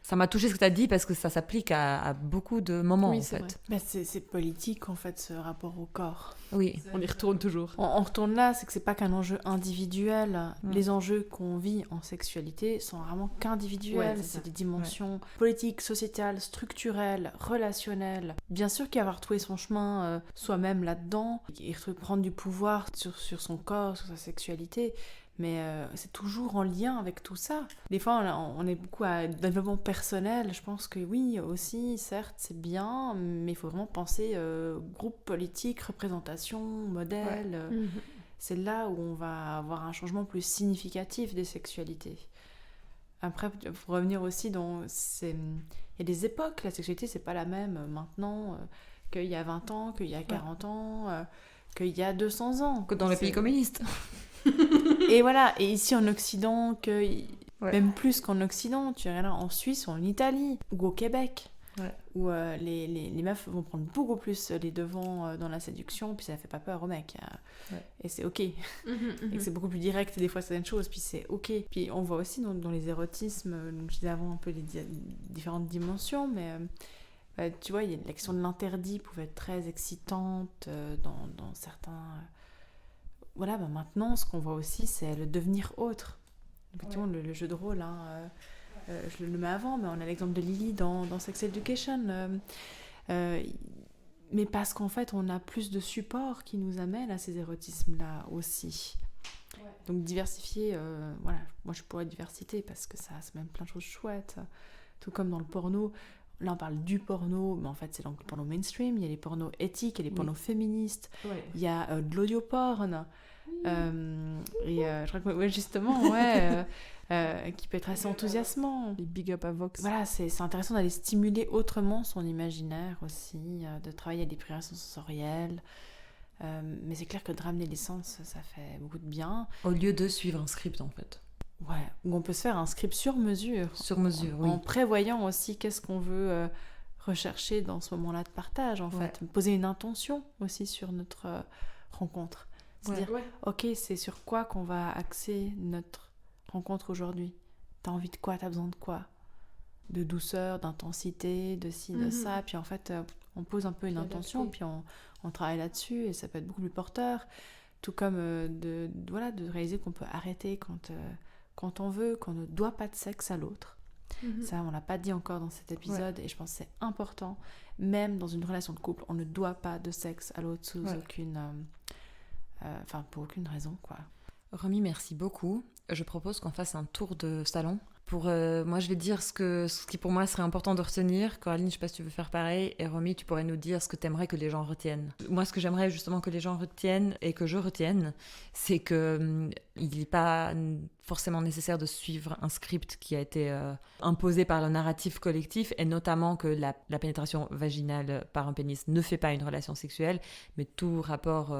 Ça m'a touché ce que tu as dit parce que ça s'applique à beaucoup de moments, en fait. C'est politique, en fait, ce rapport au corps. Oui. On y retourne toujours. On retourne là, c'est que c'est pas qu'un enjeu individuel. Les enjeux qu'on vit en sexualité sont vraiment qu'individuels. C'est des dimensions politiques, sociétales, structurelles, relationnelles. Bien sûr qu'il y a avoir trouvé son chemin soi-même là-dedans et prendre du pouvoir sur son corps, sur sa sexualité. Mais c'est toujours en lien avec tout ça. Des fois, on est beaucoup à développement personnel. Je pense que oui, aussi, certes, c'est bien, mais il faut vraiment penser groupe politique, représentation, modèle. C'est là où on va avoir un changement plus significatif des sexualités. Après, pour revenir aussi, il y a des époques. La sexualité, c'est pas la même maintenant qu'il y a 20 ans, qu'il y a 40 ans, qu'il y a 200 ans. Que dans les pays communistes. Et voilà, et ici en Occident, même plus qu'en Occident, tu regardes en Suisse ou en Italie ou au Québec, où les meufs vont prendre beaucoup plus les devants dans la séduction, puis ça fait pas peur aux mecs. Et c'est ok. Et que c'est beaucoup plus direct des fois certaines choses, puis c'est ok. Puis on voit aussi dans les érotismes, donc je disais avant un peu les différentes dimensions, mais tu vois, la question de l'interdit pouvait être très excitante dans certains... Voilà, maintenant, ce qu'on voit aussi, c'est le devenir autre. Effectivement, le jeu de rôle, je le mets avant, mais on a l'exemple de Lily dans Sex Education. Mais parce qu'en fait, on a plus de supports qui nous amènent à ces érotismes-là aussi. Donc, diversifier, voilà. Moi, je pourrais diversité parce que ça, c'est même plein de choses chouettes. Tout comme dans le porno. Là, on parle du porno, mais en fait, c'est donc le porno mainstream. Il y a les pornos éthiques, il y a les pornos féministes. Il y a de l'audioporn. Je crois que, justement, qui peut être assez enthousiasmant. Les big up à Vox. Voilà, c'est intéressant d'aller stimuler autrement son imaginaire aussi, de travailler à des privations sensorielles. Mais c'est clair que de ramener l'essence, ça fait beaucoup de bien. Au lieu de suivre un script, en fait. où on peut se faire un script sur mesure. Sur mesure, oui. En prévoyant aussi qu'est-ce qu'on veut rechercher dans ce moment-là de partage, en fait. Poser une intention aussi sur notre rencontre. C'est-à-dire, ok, c'est sur quoi qu'on va axer notre rencontre aujourd'hui. T'as envie de quoi? T'as besoin de quoi? De douceur, d'intensité, de ci, de ça. Puis en fait, on pose un peu une intention, puis on travaille là-dessus, et ça peut être beaucoup plus porteur. Tout comme de réaliser qu'on peut arrêter quand on veut, qu'on ne doit pas de sexe à l'autre. Ça, on l'a pas dit encore dans cet épisode, et je pense que c'est important. Même dans une relation de couple, on ne doit pas de sexe à l'autre sous pour aucune raison, quoi. Romy, merci beaucoup. Je propose qu'on fasse un tour de salon. Moi, je vais dire ce qui pour moi serait important de retenir. Coraline, je ne sais pas si tu veux faire pareil. Et Romy, tu pourrais nous dire ce que tu aimerais que les gens retiennent. Moi, ce que j'aimerais justement que les gens retiennent et que je retienne, c'est qu'il n'est pas forcément nécessaire de suivre un script qui a été imposé par le narratif collectif, et notamment que la pénétration vaginale par un pénis ne fait pas une relation sexuelle, mais tout rapport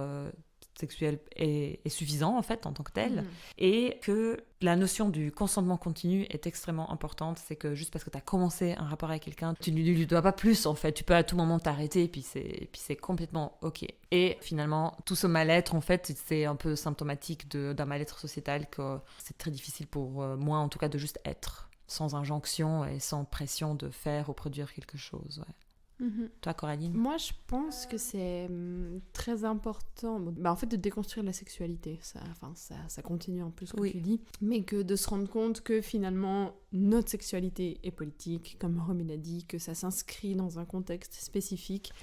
sexuel est suffisant en fait en tant que tel, et que la notion du consentement continu est extrêmement importante. C'est que juste parce que tu as commencé un rapport avec quelqu'un, tu ne lui dois pas plus en fait, tu peux à tout moment t'arrêter, et puis c'est complètement ok. Et finalement tout ce mal-être en fait, c'est un peu symptomatique d'un mal-être sociétal, que c'est très difficile pour moi en tout cas de juste être sans injonction et sans pression de faire ou produire quelque chose. Toi, Coraline? Moi, je pense que c'est très important en fait de déconstruire la sexualité. Ça continue en plus ce que tu dis, mais que de se rendre compte que finalement notre sexualité est politique, comme Romy l'a dit, que ça s'inscrit dans un contexte spécifique,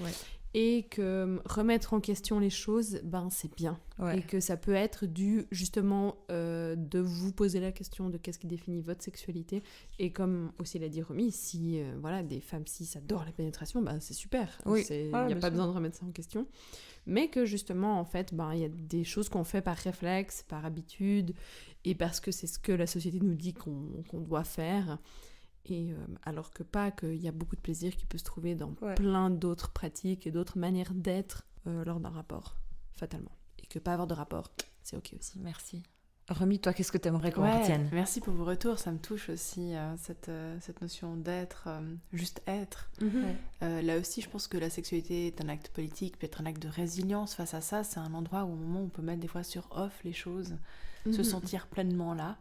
et que remettre en question les choses, c'est bien. Et que ça peut être dû justement de vous poser la question de qu'est-ce qui définit votre sexualité. Et comme aussi l'a dit Romy, si des femmes cis adorent la pénétration, c'est super. Il n'y a pas besoin de remettre ça en question. Mais que justement, en fait, il y a des choses qu'on fait par réflexe, par habitude, et parce que c'est ce que la société nous dit qu'on doit faire. Et alors qu'il y a beaucoup de plaisir qui peut se trouver dans plein d'autres pratiques et d'autres manières d'être lors d'un rapport, fatalement. Et que pas avoir de rapport, c'est ok aussi. Merci. Romy, toi, qu'est-ce que tu aimerais qu'on retienne? Merci pour vos retours, ça me touche aussi, cette notion d'être, juste être. Là aussi, je pense que la sexualité est un acte politique, peut être un acte de résilience face à ça. C'est un endroit où, au moment où on peut mettre des fois sur off les choses, se sentir pleinement là.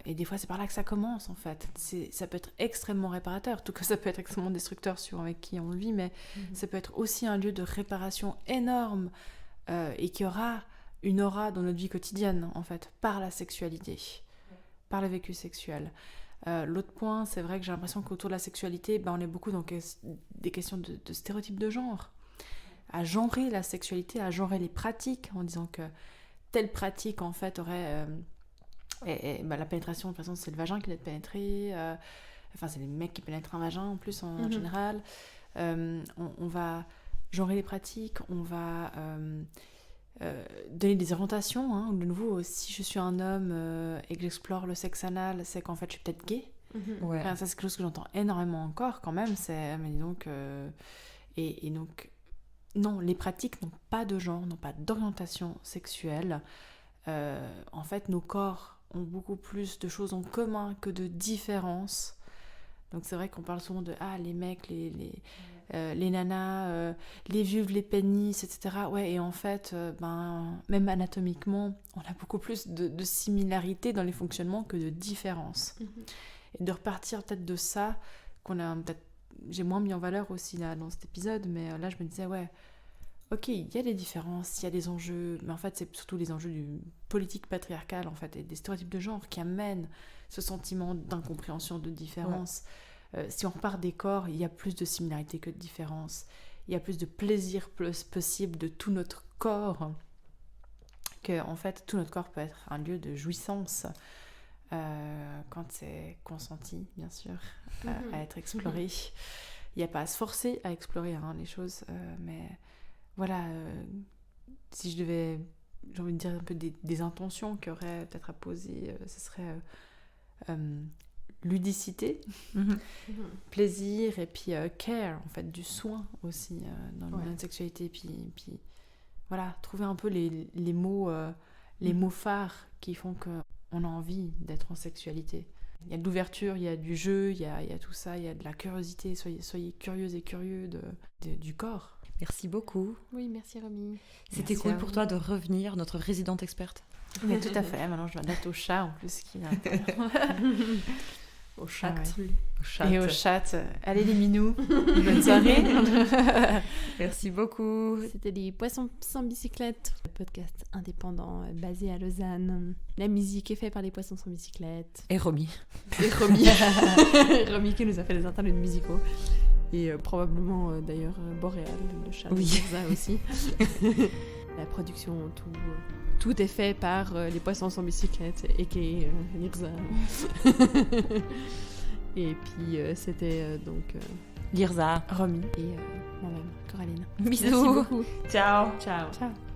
Et des fois c'est par là que ça commence en fait. Ça peut être extrêmement réparateur, tout que ça peut être extrêmement destructeur suivant avec qui on le vit, mais ça peut être aussi un lieu de réparation énorme, et qui aura une aura dans notre vie quotidienne en fait, par la sexualité, par le vécu sexuel. L'autre point, c'est vrai que j'ai l'impression qu'autour de la sexualité, on est beaucoup dans des questions de stéréotypes de genre, à genrer la sexualité, à genrer les pratiques, en disant que telle pratique en fait aurait... la pénétration, de toute façon, c'est le vagin qui doit être pénétré. C'est les mecs qui pénètrent un vagin en plus, en général. On va genrer les pratiques, on va donner des orientations. De nouveau, si je suis un homme et que j'explore le sexe anal, c'est qu'en fait, je suis peut-être gay. Ça, c'est quelque chose que j'entends énormément encore, quand même. Mais donc, et donc, non, les pratiques n'ont pas de genre, n'ont pas d'orientation sexuelle. En fait, nos corps ont beaucoup plus de choses en commun que de différences. Donc c'est vrai qu'on parle souvent de les mecs, les nanas, les vulves, les pénis, etc. Et en fait, même anatomiquement, on a beaucoup plus de similarités dans les fonctionnements que de différences. Et de repartir peut-être de ça, j'ai moins mis en valeur aussi là, dans cet épisode, mais là je me disais, ok, il y a des différences, il y a des enjeux, mais en fait, c'est surtout les enjeux du politique patriarcal, en fait, et des stéréotypes de genre qui amènent ce sentiment d'incompréhension, de différence. Si on repart des corps, il y a plus de similarités que de différences. Il y a plus de plaisir possible de tout notre corps, que, en fait, tout notre corps peut être un lieu de jouissance, quand c'est consenti, bien sûr, à être exploré. Il n'y a pas à se forcer à explorer les choses, mais... Voilà, si je devais, j'ai envie de dire un peu des intentions qu'il y aurait peut-être à poser, ce serait ludicité, plaisir, et puis care, en fait, du soin aussi dans notre sexualité. Puis voilà, trouver un peu les mots phares qui font que on a envie d'être en sexualité. Il y a de l'ouverture, il y a du jeu, il y a tout ça, il y a de la curiosité. Soyez curieuses et curieux du corps. Merci beaucoup. Oui, merci Romy. C'était Merci cool à pour vous. toi de revenir, notre résidente experte. Mais tout à fait, maintenant je vais mettre au chat en plus qui est à l'intérieur. Au chat. Ouais. Au chat. Et au chat, allez les minous, bonne soirée. Merci beaucoup. C'était les Poissons sans bicyclette, le podcast indépendant basé à Lausanne. La musique est faite par les Poissons sans bicyclette. Et Romy. Et Romy. Romy qui nous a fait les interludes musicaux. Et probablement d'ailleurs Boréal, le chat de Oui. Mirza aussi. La production, tout est fait par les Poissons sans bicyclette et qui est Mirza. Et puis c'était donc Lirza. Romy. et moi-même, Coraline. Bisous. Merci beaucoup. Ciao. Ciao. Ciao.